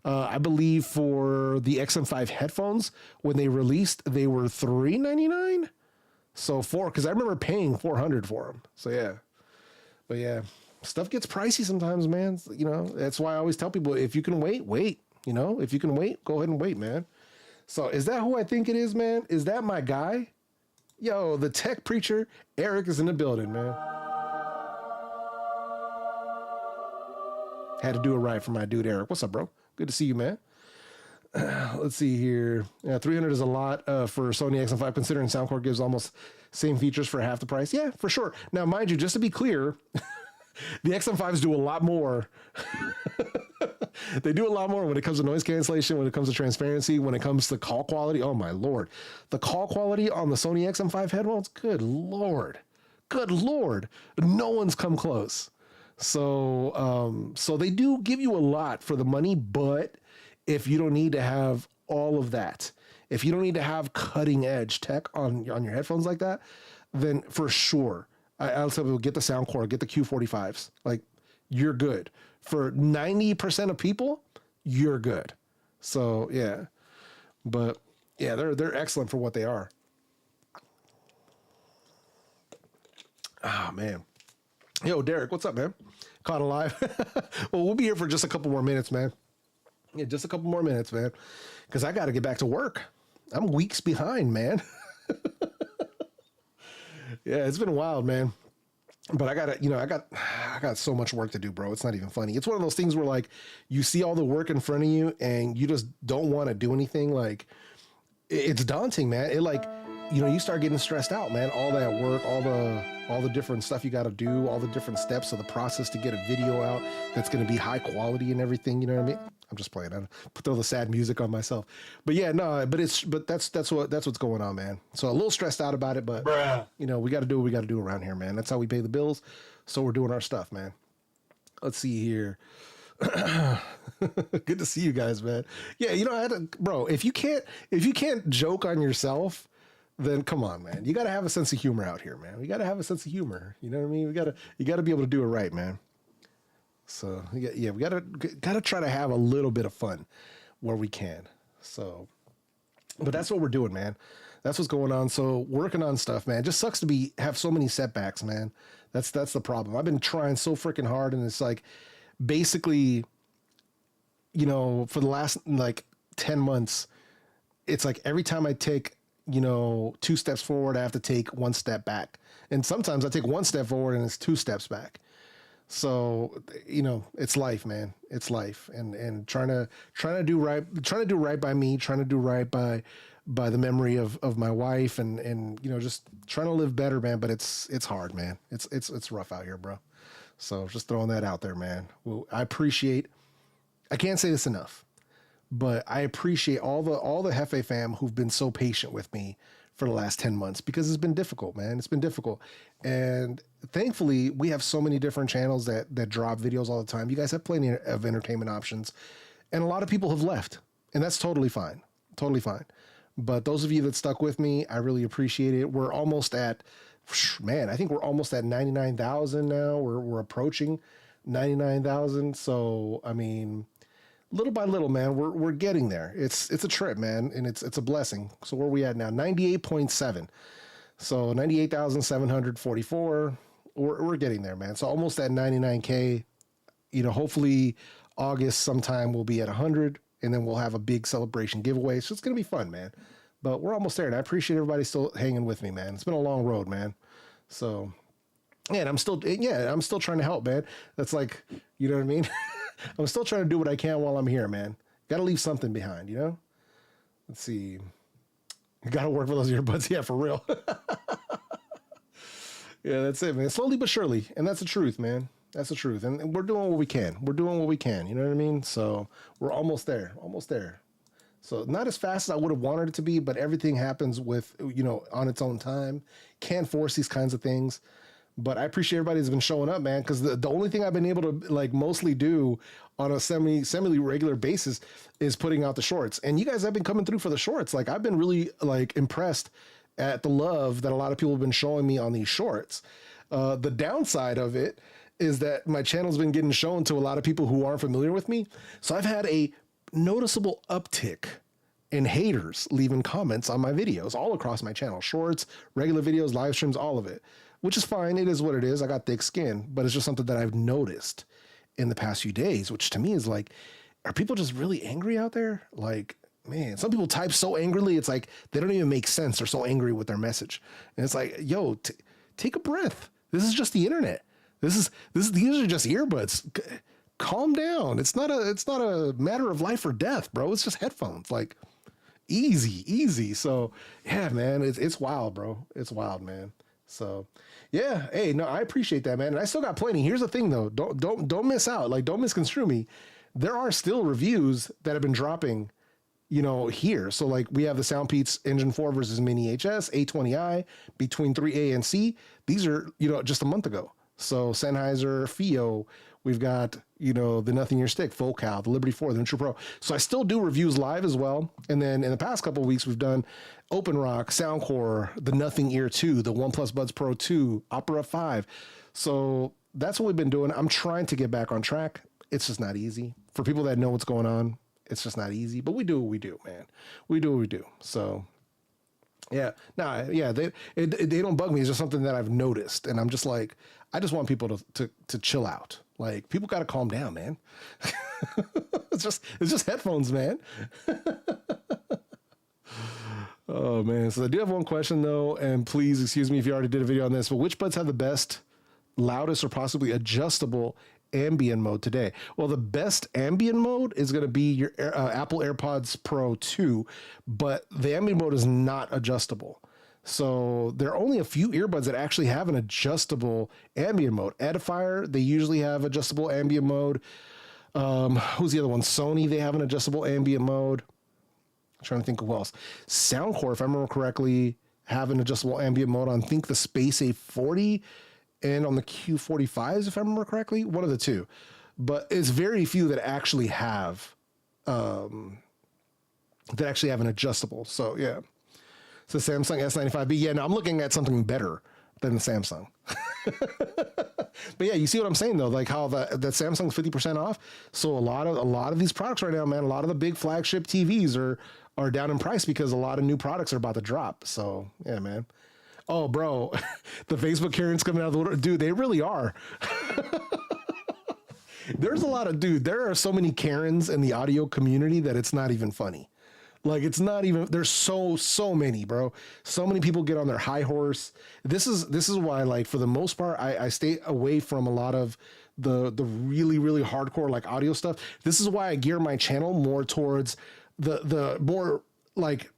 I believe for the XM5 headphones, when they released, they were $399. So because I remember paying $400 for them. So yeah, but yeah, stuff gets pricey sometimes, man. You know, that's why I always tell people, if you can wait, wait. You know, if you can wait, go ahead and wait, man. So is that who I think it is, man? Is that my guy? Yo, the tech preacher, Eric, is in the building, man. Had to do it right for my dude Eric. What's up, bro? Good to see you, man. Let's see here. Yeah, 300 is a lot for Sony XM5, considering Soundcore gives almost same features for half the price. Yeah, for sure. Now, mind you, just to be clear, the XM5s do a lot more. They do a lot more when it comes to noise cancellation, when it comes to transparency, when it comes to call quality. Oh my Lord. The call quality on the Sony XM5 headphones, good Lord. Good Lord. No one's come close. So, so they do give you a lot for the money, but if you don't need to have all of that, if you don't need to have cutting edge tech on your headphones like that, then for sure, I'll tell people, get the Soundcore, get the Q45s. Like, you're good. For 90% of people, you're good. So yeah, but yeah, they're excellent for what they are. Oh man. Yo, Derek, what's up, man? Caught alive. Well, we'll be here for just a couple more minutes, man. Yeah, just a couple more minutes, man. Because I got to get back to work. I'm weeks behind, man. Yeah, it's been wild, man. But I got so much work to do, bro. It's not even funny. It's one of those things where like you see all the work in front of you and you just don't want to do anything. Like it's daunting, man. It like, you start getting stressed out, man. All that work, all the different stuff you got to do, all the different steps of the process to get a video out that's going to be high quality and everything. You know what I mean? I'm just playing. I throw the sad music on myself, but yeah, no, but that's what's going on, man. So a little stressed out about it, but we got to do what we got to do around here, man. That's how we pay the bills. So we're doing our stuff, man. Let's see here. Good to see you guys, man. Yeah. I had to, bro, if you can't joke on yourself, then come on, man. You got to have a sense of humor out here, man. We got to have a sense of humor. You know what I mean? You got to be able to do it right, man. So yeah, we gotta try to have a little bit of fun where we can. So, but that's what we're doing, man. That's what's going on. So working on stuff, man. It just sucks to have so many setbacks, man. That's the problem. I've been trying so freaking hard, and it's like basically, for the last like 10 months, it's like every time I take 2 steps forward, I have to take 1 step back, and sometimes I take 1 step forward and it's 2 steps back. So, it's life, man. It's life, and trying to do right by me, trying to do right by the memory of my wife, and just trying to live better, man. But it's hard, man. It's rough out here, bro. So just throwing that out there, man. Well, I can't say this enough, but I appreciate all the Hefe fam who've been so patient with me for the last 10 months, because it's been difficult, man. It's been difficult. And thankfully we have so many different channels that drop videos all the time. You guys have plenty of entertainment options, and a lot of people have left, and that's totally fine. Totally fine. But those of you that stuck with me, I really appreciate it. We're almost at, man, I think we're almost at 99,000 now. We're approaching 99,000. So, I mean, little by little, man, we're getting there. It's a trip, man, and it's a blessing. So where are we at now? 98.7. So 98,744. We're getting there, man. So almost at 99K. Hopefully August sometime we'll be at 100, and then we'll have a big celebration giveaway. So it's gonna be fun, man. But we're almost there, and I appreciate everybody still hanging with me, man. It's been a long road, man. So yeah, and I'm still trying to help, man. That's like, you know what I mean? I'm still trying to do what I can while I'm here, man. Got to leave something behind, Let's see. Got to work for those earbuds. Yeah, for real. Yeah, that's it, man. Slowly but surely. And that's the truth, man. That's the truth. And we're doing what we can. We're doing what we can. You know what I mean? So we're almost there. Almost there. So not as fast as I would have wanted it to be, but everything happens with, on its own time. Can't force these kinds of things. But I appreciate everybody that's been showing up, man, because the only thing I've been able to like mostly do on a semi-regular basis is putting out the shorts. And you guys have been coming through for the shorts. Like, I've been really like impressed at the love that a lot of people have been showing me on these shorts. The downside of it is that my channel's been getting shown to a lot of people who aren't familiar with me. So I've had a noticeable uptick in haters leaving comments on my videos all across my channel. Shorts, regular videos, live streams, all of it. Which is fine. It is what it is. I got thick skin, but it's just something that I've noticed in the past few days, which to me is like, are people just really angry out there? Like, man, some people type so angrily, it's like they don't even make sense. They're so angry with their message. And it's like, yo, take a breath. This is just the internet. These are just earbuds. calm down. It's not a matter of life or death, bro. It's just headphones. Like, easy. So yeah, man, it's wild, bro. It's wild, man. So yeah, hey, no, I appreciate that, man. And I still got plenty. Here's the thing though. Don't miss out. Like, don't misconstrue me. There are still reviews that have been dropping, you know, here. So like we have the Soundpeats Engine 4 versus Mini HS, A20i, between 3A and C. These are, you know, just a month ago. So Sennheiser, FIO, we've got, you know, the Nothing Ear Stick, Focal, the Liberty 4, the Neutral Pro. So I still do reviews live as well. And then in the past couple of weeks, we've done Open Rock, Soundcore, the Nothing Ear 2, the OnePlus Buds Pro 2, Opera 5. So that's what we've been doing. I'm trying to get back on track. It's just not easy. For people that know what's going on, it's just not easy. But we do what we do, man. We do what we do. So yeah, they don't bug me. It's just something that I've noticed, and I'm just like, I just want people to chill out. Like, people got to calm down, man. it's just headphones, man. Oh man. So I do have one question though, and please excuse me if you already did a video on this, but which buds have the best, loudest, or possibly adjustable ambient mode today? Well, the best ambient mode is going to be your Apple AirPods Pro 2, but the ambient mode is not adjustable. So there are only a few earbuds that actually have an adjustable ambient mode. Edifier, they usually have adjustable ambient mode. Who's the other one? Sony, they have an adjustable ambient mode. I'm trying to think of who else. Soundcore, if I remember correctly, have an adjustable ambient mode on, I think, the Space A40 and on the Q45s, if I remember correctly, one of the two. But it's very few that actually have an adjustable. So yeah. So Samsung S95B. Yeah, no, I'm looking at something better than the Samsung. But yeah, you see what I'm saying though, like how that Samsung's 50% off. So a lot of these products right now, man, a lot of the big flagship TVs are down in price because a lot of new products are about to drop. So yeah, man. Oh, bro, the Facebook Karens coming out of the water. Dude, they really are. There are so many Karens in the audio community that it's not even funny. Like, it's not even, there's so many, bro. So many people get on their high horse. This is why, like, for the most part, I stay away from a lot of the really, really hardcore, like, audio stuff. This is why I gear my channel more towards the more, like,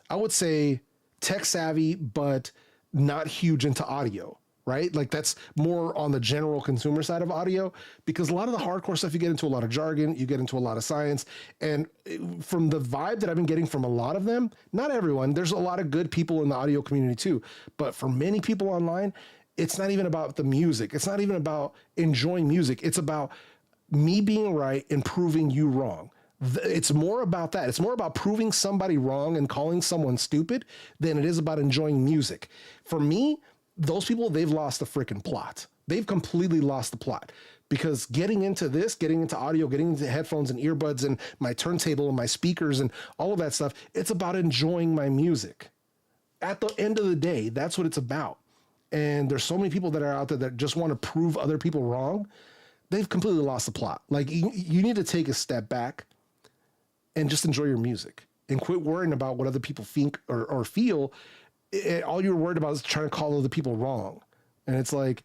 I would say tech savvy, but not huge into audio, right? Like, that's more on the general consumer side of audio, because a lot of the hardcore stuff, you get into a lot of jargon, you get into a lot of science. And from the vibe that I've been getting from a lot of them, not everyone, there's a lot of good people in the audio community too, but for many people online, it's not even about the music. It's not even about enjoying music. It's about me being right and proving you wrong. It's more about that. It's more about proving somebody wrong and calling someone stupid than it is about enjoying music. For me, those people, they've lost the freaking plot. They've completely lost the plot, because getting into audio, getting into headphones and earbuds and my turntable and my speakers and all of that stuff, it's about enjoying my music. At the end of the day, that's what it's about. And there's so many people that are out there that just want to prove other people wrong. They've completely lost the plot. Like, you need to take a step back and just enjoy your music and quit worrying about what other people think or feel. All you're worried about is trying to call other people wrong. And it's like,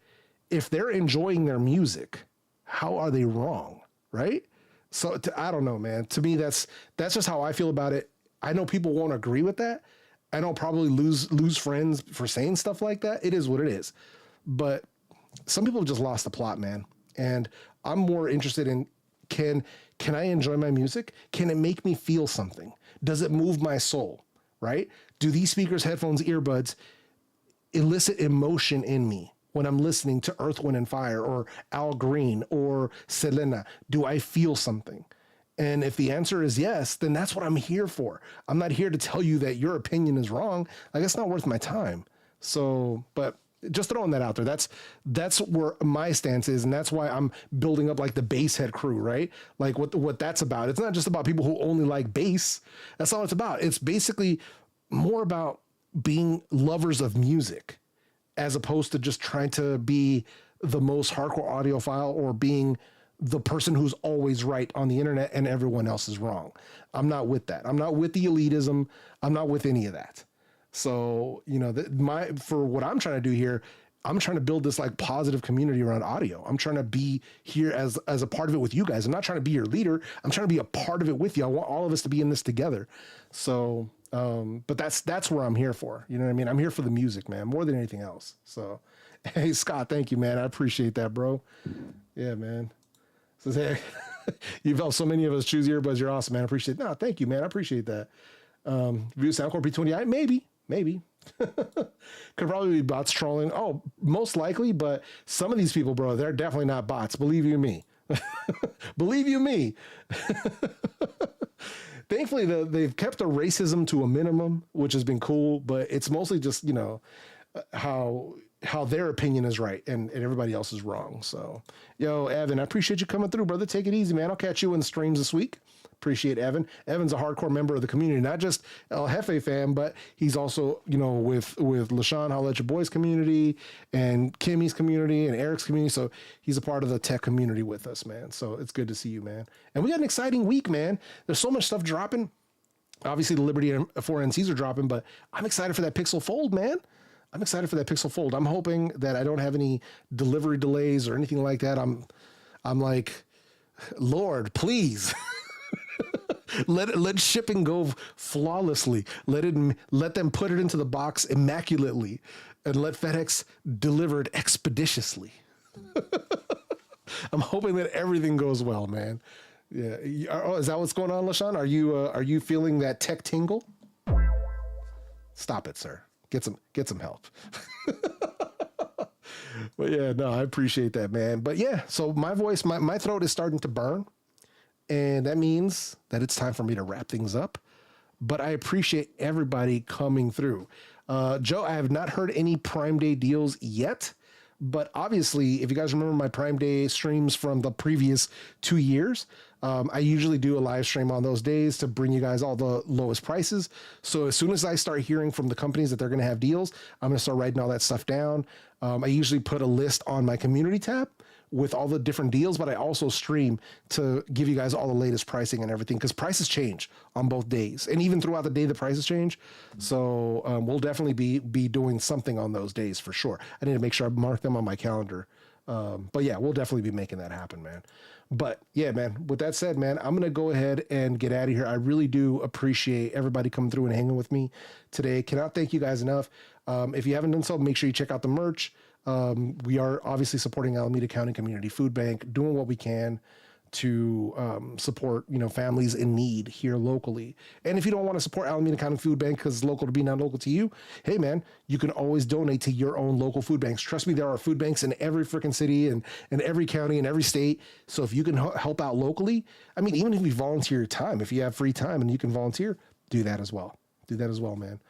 if they're enjoying their music, how are they wrong? Right? So I don't know, man. To me, that's just how I feel about it. I know people won't agree with that. I know I'll probably lose friends for saying stuff like that. It is what it is. But some people have just lost the plot, man. And I'm more interested in, can I enjoy my music? Can it make me feel something? Does it move my soul? Right? Do these speakers, headphones, earbuds elicit emotion in me when I'm listening to Earth, Wind, and Fire or Al Green or Selena? Do I feel something? And if the answer is yes, then that's what I'm here for. I'm not here to tell you that your opinion is wrong. Like, it's not worth my time. So, but just throwing that out there, that's where my stance is. And that's why I'm building up like the Basshead crew, right? Like what that's about. It's not just about people who only like bass. That's all it's about. It's basically more about being lovers of music, as opposed to just trying to be the most hardcore audiophile or being the person who's always right on the internet and everyone else is wrong. I'm not with that. I'm not with the elitism. I'm not with any of that. So, you know, for what I'm trying to do here, I'm trying to build this like positive community around audio. I'm trying to be here as a part of it with you guys. I'm not trying to be your leader. I'm trying to be a part of it with you. I want all of us to be in this together. So, but that's where I'm here for. You know what I mean? I'm here for the music, man, more than anything else. So, hey, Scott, thank you, man. I appreciate that, bro. Yeah, man. Says, hey, you've helped so many of us choose earbuds. You're awesome, man. I appreciate it. No, thank you, man. I appreciate that. View Soundcore P20i? Maybe. Could probably be bots trolling. Oh, most likely, but some of these people, bro, they're definitely not bots. Believe you me. Believe you me. Thankfully, they've kept the racism to a minimum, which has been cool, but it's mostly just, you know, how their opinion is right and everybody else is wrong. So, yo, Evan, I appreciate you coming through, brother. Take it easy, man. I'll catch you in the streams this week. Appreciate Evan. Evan's a hardcore member of the community, not just El Jefe fan, but he's also, you know, with LaShawn, Holla at Your Boys community and Kimmy's community and Eric's community. So he's a part of the tech community with us, man. So it's good to see you, man. And we got an exciting week, man. There's so much stuff dropping. Obviously the Liberty 4NCs are dropping, but I'm excited for that Pixel Fold, man. I'm excited for that Pixel Fold. I'm hoping that I don't have any delivery delays or anything like that. I'm like, Lord, please. Let shipping go flawlessly. Let them put it into the box immaculately, and let FedEx deliver it expeditiously. I'm hoping that everything goes well, man. Yeah. Oh, is that what's going on, LaShawn? Are you feeling that tech tingle? Stop it, sir. Get some help. But yeah, no, I appreciate that, man. But yeah, so my voice, my throat is starting to burn. And that means that it's time for me to wrap things up. But I appreciate everybody coming through. Joe, I have not heard any Prime Day deals yet. But obviously, if you guys remember my Prime Day streams from the previous 2 years, I usually do a live stream on those days to bring you guys all the lowest prices. So as soon as I start hearing from the companies that they're going to have deals, I'm going to start writing all that stuff down. I usually put a list on my community tab with all the different deals, but I also stream to give you guys all the latest pricing and everything, because prices change on both days, and even throughout the day the prices change. So we'll definitely be doing something on those days for sure. I need to make sure I mark them on my calendar. But yeah, we'll definitely be making that happen, man. But yeah, man, with that said, man, I'm going to go ahead and get out of here. I really do appreciate everybody coming through and hanging with me today. Cannot thank you guys enough. If you haven't done so, make sure you check out the merch. We are obviously supporting Alameda County Community Food Bank, doing what we can to support, you know, families in need here locally. And if you don't want to support Alameda County Food Bank because it's local to be, not local to you, hey man, you can always donate to your own local food banks. Trust me, there are food banks in every freaking city and every county and every state. So if you can help out locally, I mean, even if you volunteer your time, if you have free time and you can volunteer, do that as well. Do that as well, man.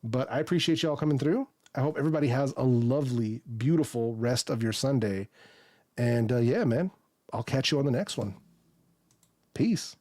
But I appreciate y'all coming through. I hope everybody has a lovely, beautiful rest of your Sunday. And yeah, man, I'll catch you on the next one. Peace.